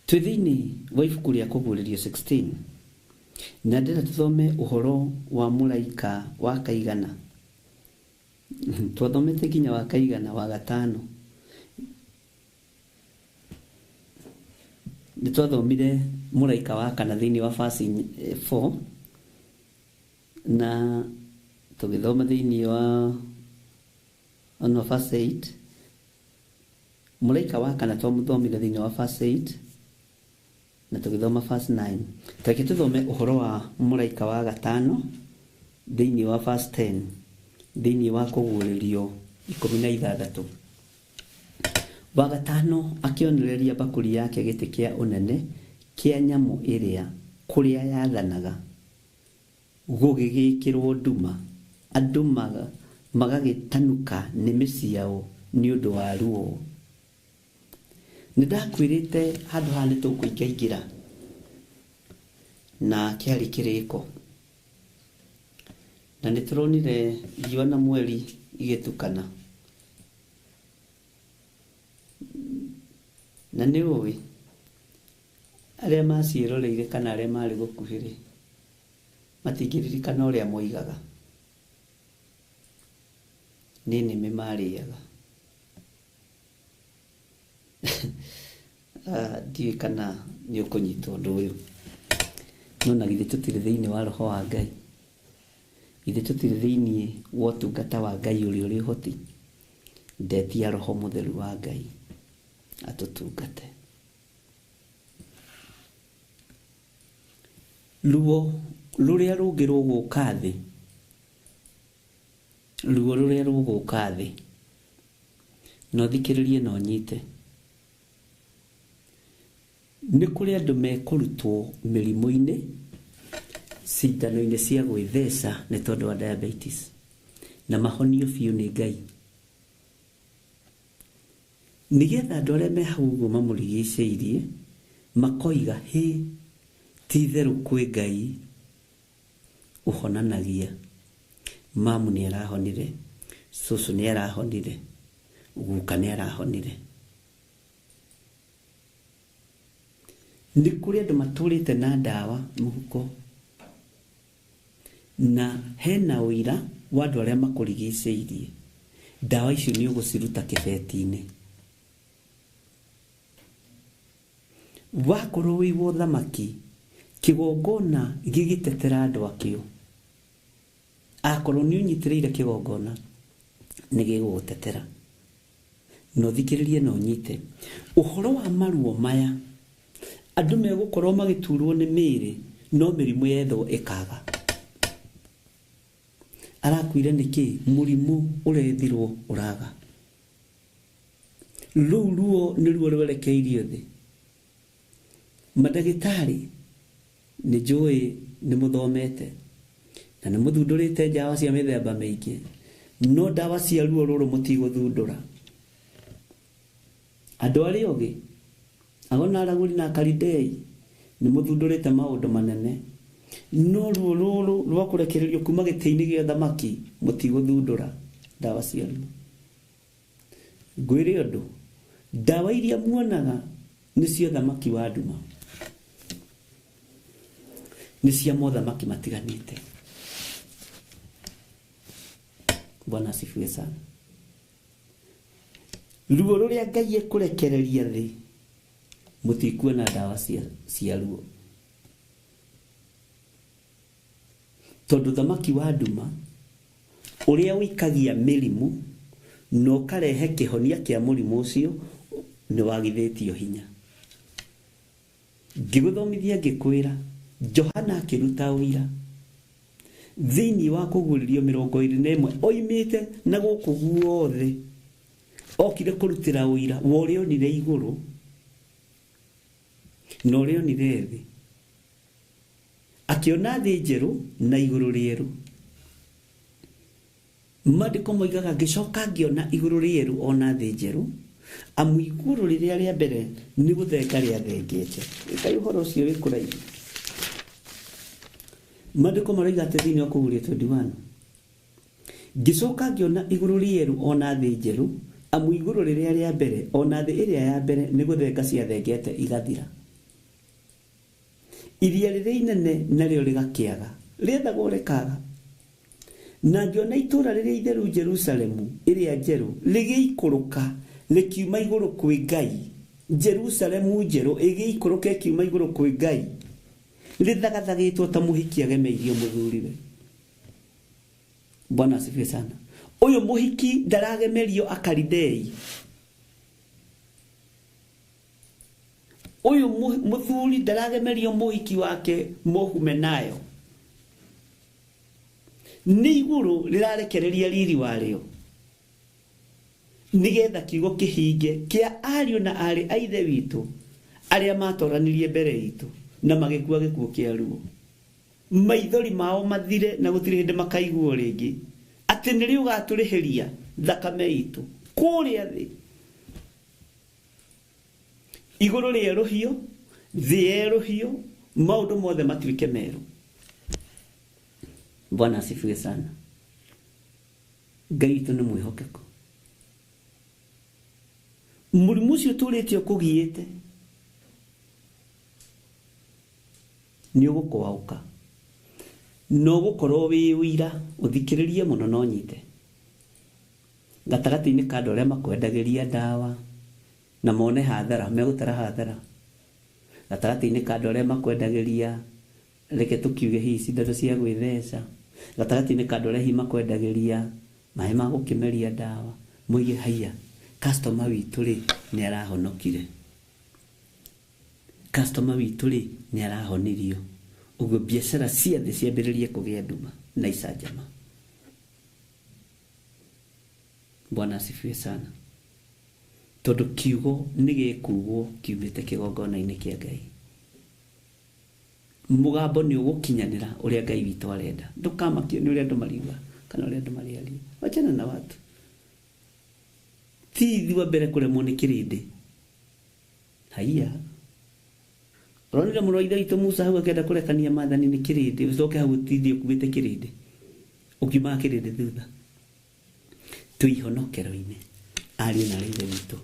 Twĩ thĩinĩ wa ibuku rĩa Kũguũrĩrio 16, na ndĩra tũthome ũhoro wa mũraika wa kaigana. Twathomete nginya wa kaigana wa gatano. Nĩtwathomire mũraika wa kana thĩinĩ wa verse 4, na tugithoma thiini wa on verse 8 mulaika wa kana twamuthomire thiini wa verse 8 na tugithoma verse 9 take tuthome uhoro wa mulaika wa gatano thiini wa verse 10 thiini wa kuguririo 16 wa gatano akionereria bakuri yake giti kia unene kia nyamu iria kuria yathanaga gugigikirwo nduma andu magagitanuka nimi ciao ni undu wa ruo. Nidakwirite handu hane tukuingaingira na kiari kiriko na nituronire riũa na mweri igitukana na ni uwi aria maciroreire kana aria mari gukuhiri matingiririkana uria moigaga nini memariaga ndiĩ kana nĩ ũkũnyita ũndũ ũyũ no na githĩ tũtirĩ thĩinĩ wa roho wa Ngai, githĩ tũtirĩ thĩinĩ wa ũtungata wa Ngai ũrĩa ũrĩ ũhoti ndetia roho mũtheru wa Ngai atũtungate. Ruo rũrĩa rũngĩ rũgũka thĩ, ruo rũrĩa rũgũka thĩ no thikĩrĩrie no nyite nĩ kũrĩ andũ mekũrutwo mĩrimũ-inĩ cindano-inĩ cia gwĩtheca nĩ tondũ wa diabetes na mahonio biũ nĩ Ngai, nĩgetha andũ arĩa me hau ũguo mamũrigicĩirie makoiga hĩ ti therũ kwĩ Ngai ũhonanagia, mamu nĩ arahonire, cũcũ nĩ arahonire, guka nĩ arahonire. Nĩ kũrĩ andũ matũrĩte na ndawa mũhuko na hena ũira wa andũ arĩa makũrigicĩirie, ndawa icio nĩ ũgũciruta kĩbeti-inĩ. Wakorwo wĩ wa ũthamaki kĩgongona gĩgĩtetera andũ akĩo, akorwo nĩ ũnyitĩrĩire kĩgongona nĩ gĩgũgũtetera. No thikĩrĩrie no nyite ũhoro wa maruo maya, andũ megũkorwo magĩturwo nĩ mĩĩrĩ no mĩrimũ yetho ĩkaga. Arakwire nĩkĩ? Mũrimũ ũrethirwo ũraga. Rũu ruo nĩ ruo rwerekeirio thĩ. Madagĩtarĩ nĩ njũĩ nĩ mũthomete na nĩ mũthundũrĩte ndawa cia mĩthemba mĩingĩ, no ndawa cia ruo rũrũ mũtigũthundũra. Andũ arĩa ogĩ agona aragũri na Kalidei nĩ mũthundũrĩte maũndũ manene, no ruo rũrũ rwa kũrekererio kuma gĩtĩ-inĩ gĩa thamaki mũtigũthundũra ndawa cia ruo. Ngwĩre ũndũ, ndawa iria muonaga nĩ cia thamaki wa nduma, nĩ cia mothamaki matiganĩte. Bwana asifiwe sana. Ruo rũrĩa Ngai ekũrekereria thĩ mũtikuona ndawa cia ruo, tondũ thamaki wa nduma ũrĩa wĩkagia mĩrimũ na ũkarehe kĩhonia kĩa mũrimũ ũcio nĩ wagithĩtio hinya. Ngĩgũthomithia ngĩkwĩra Johana akĩruta ũira thĩinĩ wa kũgũrĩrio 21 oimĩte na gũkũ guothe okire kũrutĩra ũira wa ũrĩa onire igũrũ na ũrĩa onire thĩ, akĩona thĩ njerũ na igũrũ rĩerũ. Maandĩko moigaga ngĩcoka ngĩona igũrũ rĩerũ ona thĩ njerũ, amu igũrũ rĩrĩa rĩa mbere nĩ gũthenga rĩathengete. Ĩkai ũhoro ũcio wĩ kũraihu. Maandĩko maroiga atĩ thĩinĩ wa Kũguũrio 21 ngĩcoka ngĩona igũrũ rĩerũ ona thĩ njerũ, amu igũrũ rĩrĩa rĩa mbere ona thĩ ĩrĩa ya mbere nĩ gũthenga ciathengete igathira. Iria rĩrĩa inene narĩo rĩgakĩaga, rĩethagwo rĩkaga. Na ngĩona itũũra rĩrĩa itheru Jerusalemu ĩrĩa njerũ rĩgĩikũrũka rĩkiuma igũrũ kwĩ Ngai. Jerusalemu njerũ ĩgĩikũrũka ĩkiuma igũrũ kwĩ Ngai, rĩthagathagĩtwo ta mũhiki agemeirio mũthuriwe. Bwana asifiwe sana. Uyu muhiki ndaragemerio Akalidei. Uyu muthuri ndaragemerio muhiki wake Mohumenayo. Ni iguru rirarekereria riri warĩo nigetha kiugo kihinge kia ariũ na arĩ a ithe witũ arĩa matoranirie mbere itũ na magĩkua gĩkuũ kĩa ruo. Maithori mao mathire na gũtirĩ hĩndĩ makaiguo rĩngĩ atĩ nĩrĩ ũgatũrĩhĩria thakame itũ kũrĩa thĩ. Igũrũ rĩerũhio, thĩ yerũhio, maũndũ mothe matuĩke merũ. Bwana asifiwe sana. Ngai witũ nĩ mwĩhokeku. Mũrimũ ũcio tũrĩtio kũgiĩte nĩ ũgũkũaũka. No gũkorwo wĩ ũira ũthikĩrĩrie mũno no nyite. Gatagatĩ-inĩ ka andũ arĩa makwendagĩria ndawa na mone hathara, megũtara hathara. Gatagatĩ-inĩ ka andũ arĩa makwendagĩria reke tũkiuge hihi cindano cia gwĩtheca. Gatagatĩ-inĩ ka andũ arĩa hihi makwendagĩria maĩ ma gũkĩmeria ndawa. Mũige haiya, customer witũ rĩ nĩ arahonokire. Customer witũ rĩ nĩ arahonirio. Ugo biashara ciothe ciambĩrĩrie kũgĩa nduma na icanjama. Bwana asifiwe sana. Tondũ kiugo nĩ gĩkugwo kiumĩte kĩgongona-inĩ kĩa Ngai. Mũgambo nĩ ũgũkinyanĩra ũrĩa Ngai witũ arenda. Ndũkamakio nĩ ũrĩa andũ mariuga kana ũrĩa andũ mariaria. Wachana na watu. Ti ithuĩ mbere kũremwo nĩ kĩrĩndĩ. Haiya. Ronira mũrũ wa ithe witũ Musa hau akĩenda kũrekania maathani nĩ kĩrĩndĩ. Ũcoke hau ũtithie ũkuĩte kĩrĩndĩ. Ũkiumaga kĩrĩndĩ thutha. Twĩhonokero-inĩ ariũ na ithe witũ.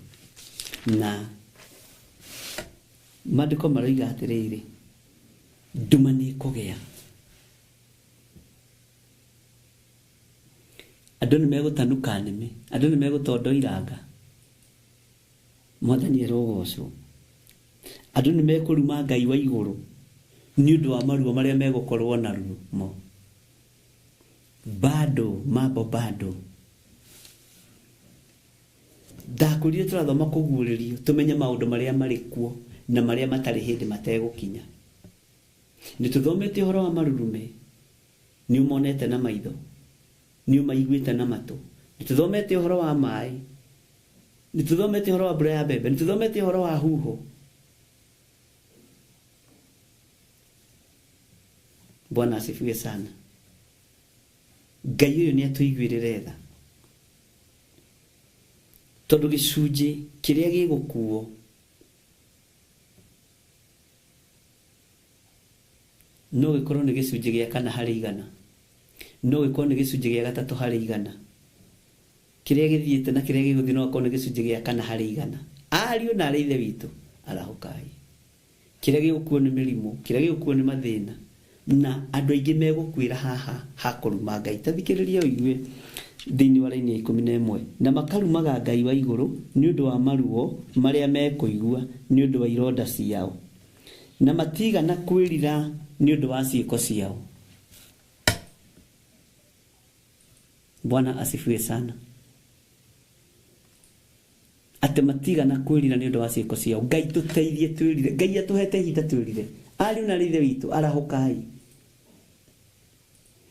Na maandĩko maroiga atĩrĩrĩ, nduma nĩ kũgĩa. Andũ nĩ megũtanuka nĩme, andũ nĩ megũtondo iranga. Mwathani erogocwo. Andũ nĩ mekũruma Ngai wa igũrũ nĩ ũndũ wa maruo marĩa megũkorwo naruo. Bado mambo bado. Ndakurire tũrathoma kũguũrĩrio tũmenye maũndũ marĩa marĩ kuo na marĩa matarĩ hĩndĩ mategũkinya. Nĩ tũthomete ũhoro wa marurume, nĩ umonete na maitho, nĩ umaiguĩte na matũ. Nĩ tũthomete ũhoro wa maĩ, nĩ tũthomete ũhoro wa mbura ya mbembe, nĩ tũthomete ũhoro wa huho. Bwana asifiwe sana. Ngai ũyũ nĩ atũiguĩrĩre tha. Tondũ gĩcunjĩ kĩrĩa gĩgũkuo no gĩkorwo nĩ gĩcunjĩ gĩa 4 harĩ 100, no gĩkorwo nĩ gĩcunjĩ gĩa 3 harĩ 100. Kĩrĩa gĩthiĩte na kĩrĩa gĩgũthiĩ no gĩkorwo nĩ gĩcunjĩ gĩa 4 harĩ 100. Ariũ na arĩ ithe witũ arahokai. Kĩrĩa gĩgũkuo nĩ mĩrimũ, kĩrĩa gĩgũkuo nĩ mathĩna, na andũ aingĩ megũkwĩra haha hakũruma Ngai. Tathikĩrĩria ũigue thĩinĩ wa raini ya 11. Na makarumaga Ngai wa igũrũ nĩ ũndũ wa maruo marĩa mekũigua nĩ ũndũ wa ironda ciao, na matigana kwĩrira nĩ ũndũ wa ciĩko ciao. Bwana asifiwe sana. Ate matigana kwĩrira nĩ ũndũ wa ciĩko ciao. Ngai tũteithie twĩrire. Ngai atũhete ihinda twĩrire. Ariũ na ithe witũ arahokai.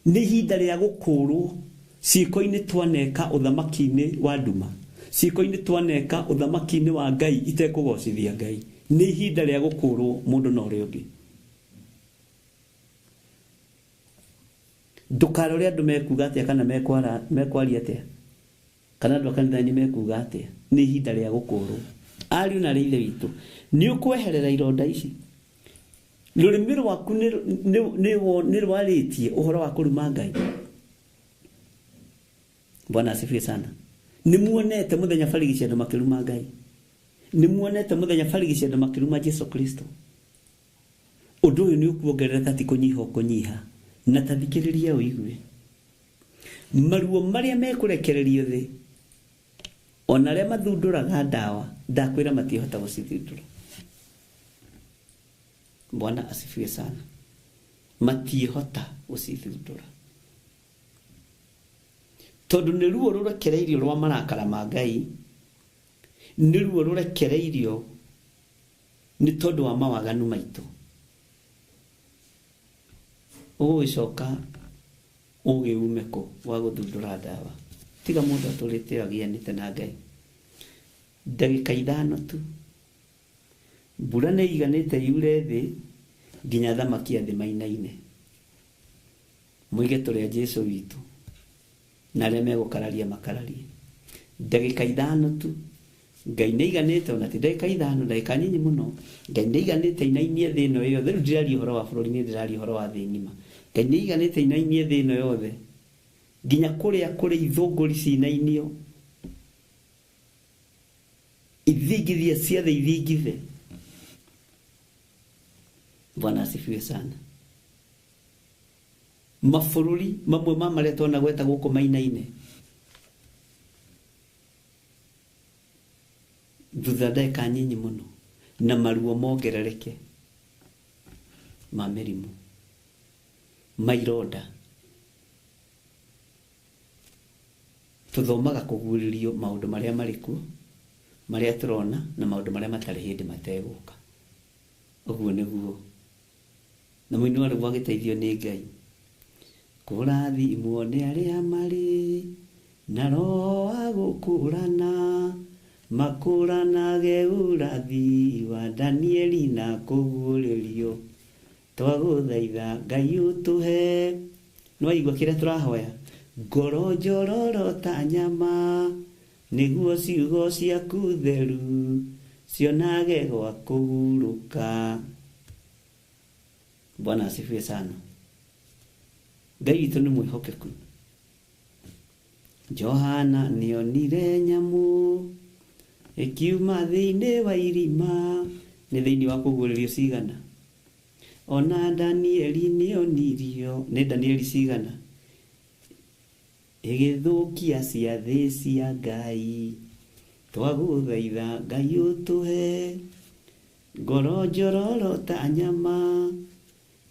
Nĩ ihinda rĩa gũkũrwo ciĩko-inĩ twaneka ũthamaki-inĩ wa nduma. Ciĩko-inĩ twaneka ũthamaki-inĩ wa Ngai itekũgocithia Ngai. Nĩ ihinda rĩa gũkũrwo mũndũ na ũrĩa ũngĩ. Ndũkarore andũ mekuga atĩa kana mekwaria atĩa, kana andũ a kanitha-inĩ mekuga atĩa. Nĩ ihinda rĩa gũkũrwo. Ariũ na ithe witũ, nĩ ũkweherera ironda ici. Rũrĩmĩ rwaku nĩ rwarĩtie ũhoro wa kũruma Ngai. Bwana asifiwe sana. Nĩ muonete mũthenya barigici andũ makĩruma Ngai. Nĩ muonete mũthenya barigici andũ makĩruma Jesu Kristo. Ũndũ ũyũ nĩ ũkuongerereka ti kũnyiha kũnyiha. Na tathikĩrĩria ũigue. Maruo marĩa mekũrekererio thĩ, ona arĩa mathundũraga ndawa, ndakwĩra matihota gũcithundũra. Bwana asifiwe sana. Matihota gũcithundũra. tondu nĩ ruo rũrekereirio rwa marakara ma Ngai, nĩ ruo rũrekereirio nĩ tondu wa mawaganu maitũ. Ũgũgĩcoka ũgĩume kũ wa gũthundũra ndawa? Tiga mũndũ atũrĩte agianĩte na Ngai ndagĩka 5 tu. Mbura nĩ iganĩte yure thĩ nginya thamaki a thĩ mainaine. Mũige tũrĩa Jesũ witũ na arĩa megũkararia makararie. Ndagĩka 5 tu. Ngai nĩ iganĩte, ona ti ndagĩka 5, ndagĩka nyinyi mũno. Ngai nĩ iganĩte inainie thĩ ĩno yothe. Rĩu ndĩraria ũhoro wa bũrũri-inĩ, ndĩraria ũhoro wa thĩ ng'ima. Ngai nĩ iganĩte inainie thĩ ĩno yothe nginya kũrĩa kũrĩ ithũngũri cinainio, ithingithia ciothe ithingithe. Bwana asifiwe sana. Mabũrũri mamwe ma marĩa twana gweta gũkũ mainaine, thutha ndagĩka nyinyi mũno na maruo mongerereke ma mĩrimũ, maironda. Tuthomaga kũguũrĩrio maũndũ marĩa marĩ kuo, marĩa tũrona na maũndũ marĩa matarĩ hĩndĩ mategũka. Ũguo nĩguo. Na mũini rĩu agĩteithio nĩ Ngai. Kũrathimwo nĩ arĩa marĩ na roho wa gũkũrana, makũranage ũrathi wa Danieli na kũguũrĩrio. Twagũthaitha Ngai ũtũhe. Nĩwaigua kĩrĩa tũrahoya? Ngoro njororo ta nyama, nĩguo ciugo ciaku theru cionage gwa kũhurũka. Bwana asifiwe sana. Ngai witũ nĩ mwĩhokeku. Johana nĩonire nyamũ ĩkiuma thĩinĩ wa irima. Nĩ thĩinĩ wa kũguũrĩrio cigana? Ona Danieli nĩonirio. Nĩ Danieli cigana? Igĩthũkia ciathĩ cia Ngai. Twagũthaitha Ngai ũtũhe ngoro njororo ta nyama,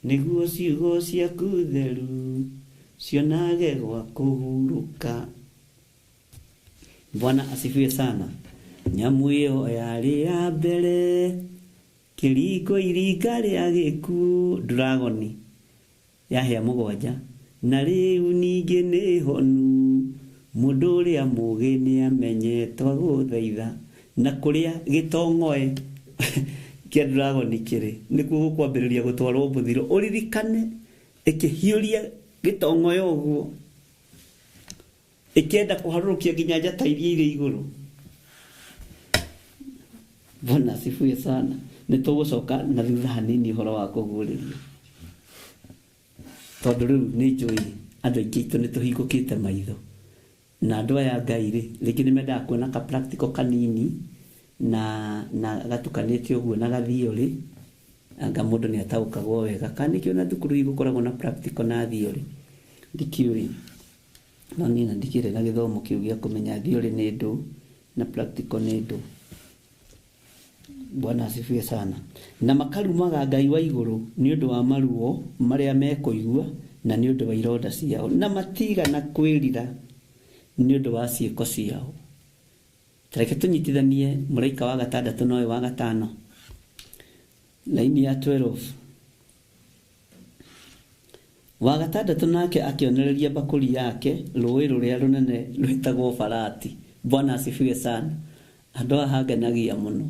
nĩguo ciugo ciaku theru cionage gwa kũhurũka. Bwana asifiwe sana. Nyamũ ĩyo yarĩ ya mbere, kĩringo iringa rĩa gĩkuũ, dragoni yahĩa 7, na rĩu ningĩ nĩ honu. Mũndũ ũrĩa mũũgĩ nĩ amenye. Twagũthaitha. Na kũrĩa gĩtong'oe kĩa dragoni kĩrĩ, nĩkuo gũkwambĩrĩria gũtwarwo mũthiro. Ũririkane ĩkĩhiũria gĩtong'oe ũguo, ĩkĩenda kũharũrũkia nginya njata iria irĩ igũrũ. Bwana asifiwe sana. Nĩtũgũcoka na thutha hanini ũhoro wa kũguũrĩrio, tondũ rĩu nĩ njũĩ andũ aingĩ aitũ nĩtũhingũkĩte maitho, na andũ aya Ngai rĩngĩ nĩmendaga kuona ka practical kanini na gatukanĩte ũguo na gathiorĩ, anga mũndũ nĩataũkagwo wega. Kana nĩkĩo na thukuru igũkoragwo na practical na thiorĩ, ndikiũĩ. No niĩ ndikĩrĩ na gĩthomo kĩu gĩa kũmenya thiorĩ nĩ ndũ na practical nĩ ndũ. Bwana asifiwe sana. Na makarumaga Ngai wa igũrũ nĩ ũndũ wa maruo marĩa mekũigua na nĩ ũndũ wa ironda ciao, na matigana kwĩrira nĩ ũndũ wa ciĩko ciao. Tareke tũnyitithanie mũraika wa 6 na ũyũ wa 5, laini ya 12. Wa 6 nake akĩonereria bakũri yake rũĩ rũrĩa rũnene rwĩtagwo Farati. Bwana asifiwe sana. Andũ ahangenagia mũno.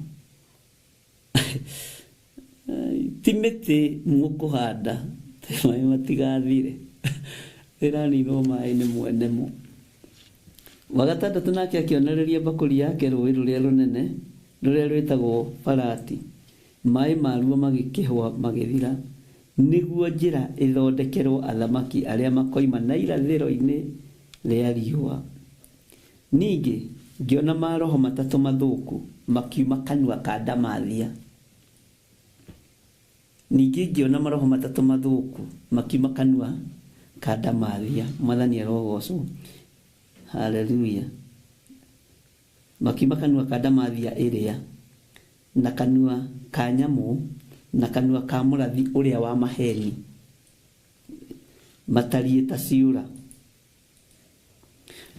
Timĩtĩ mũkũhanda maĩ matigathire, ĩraninwo maĩ nĩ mwene mo. Wa 6 nake akĩonereria bakũri yake rũĩ rũrĩa rũnene rũrĩa rwĩtagwo Farati, maĩ maruo magĩkĩhwa magĩthira, nĩguo njĩra ĩthondekerwo athamaki arĩa makoima na irathĩro-inĩ rĩa riũa. Ningĩ ngĩona maroho 3 mathũku makiuma kanua ka ndamathia. Ningĩ ngĩona maroho 3 mathũku makiuma kanua ka ndamathia. Mwathani arogocwo. Haleluya. Makiuma kanua ka ndamathia ĩrĩa, na kanua ka nyamũ, na kanua ka mũrathi ũrĩa wa maheni, matariĩ ta ciũra.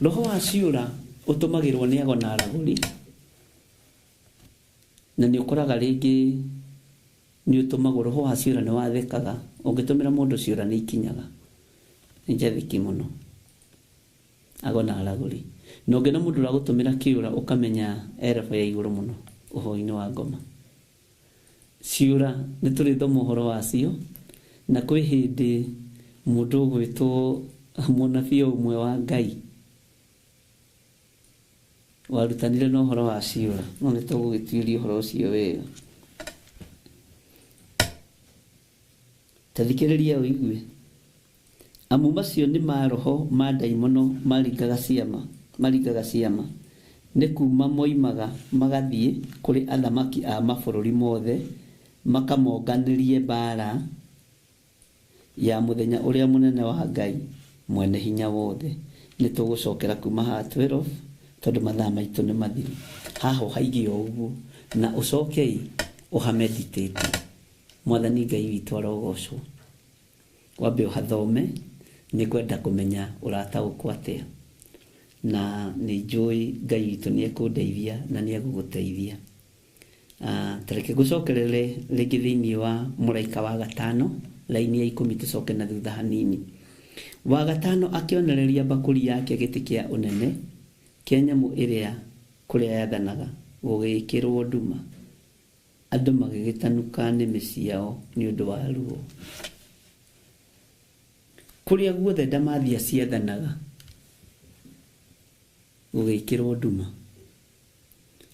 roho wa ciũra ũtũmagĩrwo nĩ ago na aragũri, na nĩ ũkoraga rĩngĩ nĩ ũtũmagwo, roho wa ciũra nĩ wathekaga ũngĩtũmĩra mũndũ ciũra nĩ ikinyaga, nĩ njathĩki mũno, ago na aragũri. Na ũngĩona mũndũ ũragũtũmĩra kĩũra ũkamenya level ya igũrũ mũno ũhoro-inĩ wa ngoma. Ciũra nĩ tũrĩ thoma ũhoro wacio, na kwĩ hĩndĩ mũndũ ũgwĩtwo mũnabii ũmwe wa Ngai warutanire na ũhoro wa ciũra, no nĩ tũgũgĩtuĩria ũhoro ũcio wega. Tathikĩrĩria ũigue. Amu macio nĩ maroho ma ndaimono maringaga ciama, nĩ kuma moimaga magathiĩ kũrĩ athamaki a mabũrũri mothe makamonganĩrie mbara ya mũthenya ũrĩa mũnene wa Ngai mwene hinya wothe. Nĩ tũgũcokera kuma haha 12 tondũ mathaa maitũ nĩ mathiru. Haha ũhaige o ũguo na ũcoke ũhameditate. Mwathani Ngai witũ arogocwo. Wambe ũhathome, nĩ kwenda kũmenya ũrataũkwo atĩa, na nĩ njũĩ Ngai witũ nĩ ekũndeithia na nĩ egũgũteithia. Tareke gũcokerere rĩngĩ thĩinĩ wa mũraika wa gatano, laini ya 10 tũcoke na thutha hanini. Wa gatano akĩonereria mbakũri yake gĩtĩ kĩa ũnene kĩa nyamũ ĩrĩa kũrĩa yathanaga gũgĩkĩrwo nduma, andũ magĩgĩtanuka nĩmĩ ciao nĩ ũndũ wa ruo. Kũrĩa guothe ndamathia ciathanaga gũgĩkĩrwo nduma,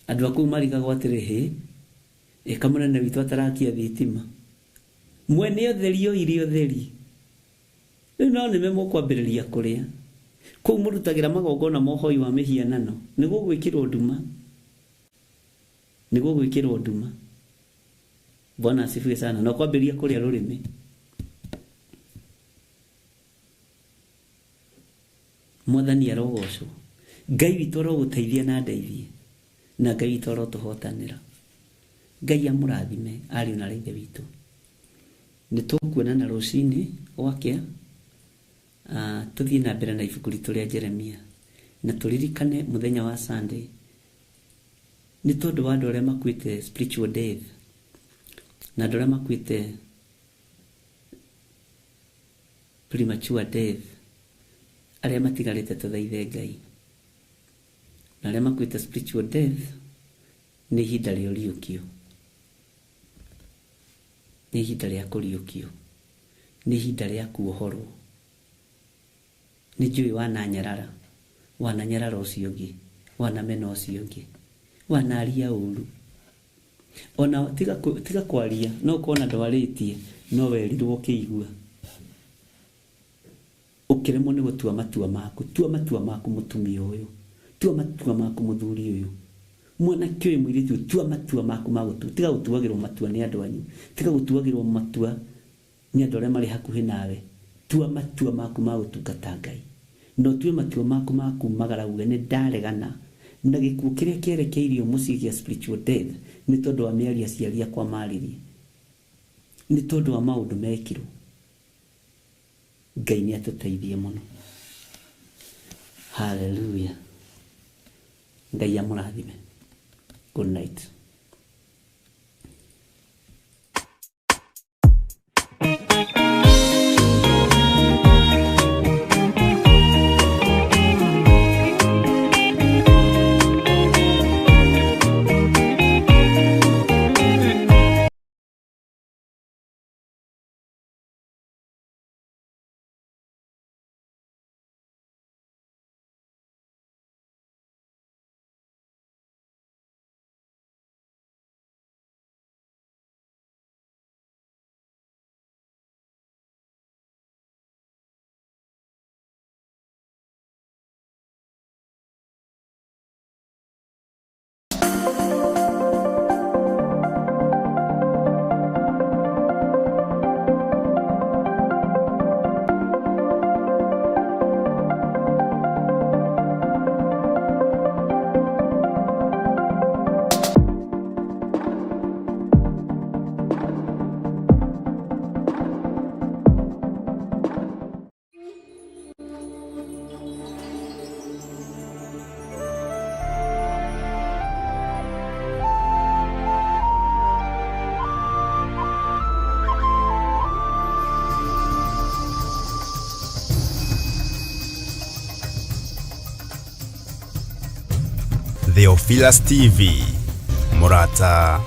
andũ akũu marigagwo atĩrĩ, ĩka mũnene witũ atarakia thitima, mwene ũtheri oire ũtheri, rĩu no nĩme mũkwambĩrĩria kũrĩa kũu mũrutagĩra magongona mohoi wa mĩhianano, nĩguo gwĩkĩrwo nduma, nĩguo gwĩkĩrwo nduma. Bwana asifiwe sana. Na kwambĩrĩria kũrĩa rũrĩmĩ. Mwathani arogocwo. Ngai witũ arogũteithia na ndeithie, na Ngai witũ arotũhotanĩra. Ngai amũrathime ariũ na ithe witũ. Nĩ tũkuonana rũcinĩ gwakĩa, tũthiĩ na mbere na ibuku ritũ rĩa Jeremia, na tũririkane mũthenya wa Sunday nĩ tondũ wa andũ arĩa makuĩte spiritual death, na andũ arĩa makuĩte premature death, arĩa matigarĩte tũthaithe Ngai, na arĩa makuĩte spiritual death nĩ ihinda rĩa ũriũkio, nĩ ihinda rĩa kũriũkio, nĩ ihinda rĩa kuohorwo. Nĩ njũĩ wananyarara ũcio ũngĩ, wanamena ũcio ũngĩ, wanaria ũru, ona tiga kwaria, no kuona ndwarĩtie, no werirwo ũkĩigua, ũkĩremwo nĩ gũtua matua maku. Tua matua maku mũtumia ũyũ, tua matua maku mũthuri ũyũ, mwanake ũyũ mũirĩtu, tua matua maku ma gũtua. Tiga gũtuagĩrwo matua nĩ andũ anyu, tiga gũtuagĩrwo matua nĩ andũ arĩa marĩ hakuhĩ nawe. Tua matua maku ma gũtungata Ngai, no tue matua maku ma kumagara uge nĩ ndaregana na gĩkuũ kĩrĩa kĩerekeirio mũciĩ gĩa spiritual death, nĩ tondũ wa mĩaria ciaria kwa marĩrie, nĩ tondũ wa maũndũ mekirwo. Ngai nĩ atũteithie mũno. Hallelujah. Ngai amũrathime. Good night. Theophilus TV, mũrata